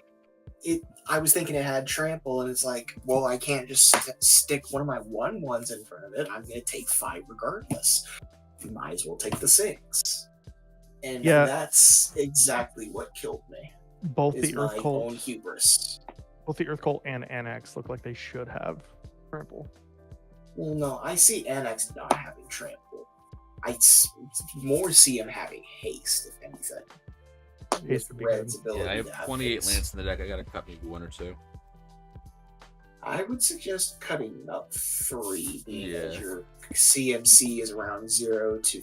it had trample, and it's like, well, I can't just stick one of my 1/1s in front of it. I'm going to take 5 regardless. You might as well take the 6. And Yeah. that's exactly what killed me. Both Is the Earth my Cult, own hubris. both the Earth Cult and Annex look like they should have trample. Well, no, I see Annex not having trample. I more see him having haste, if anything. Haste would be good. Yeah, I to have 28 haste. lands in the deck. I gotta cut maybe 1 or 2. I would suggest cutting up 3, being Yeah. that your CMC is around 0 to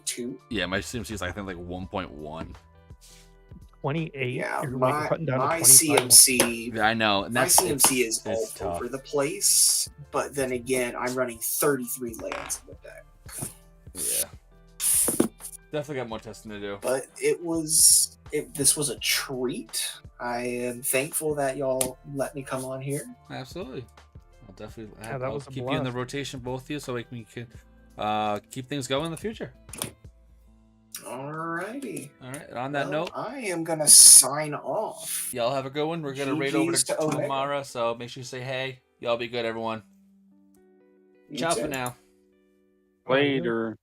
2. Yeah, my CMC is I think like 1.1. 28. Yeah, You're like cutting down to my 25. CMC. Yeah, I know, and My that's CMC is all it's tough. over the place, but then again, I'm running 33 lands in the deck. Yeah, definitely got more testing to do. But this was a treat. I am thankful that y'all let me come on here. Absolutely, I'll definitely. Yeah, that I'll was a keep you in the blast. rotation, both of you, so we can keep things going in the future. Alrighty. All right. On that Well, note, I am gonna sign off. y'all have a good one. We're gonna raid over GGs to to Omega. Tomara, so make sure you say hey. Y'all be good, everyone. You Ciao too. for now. Later.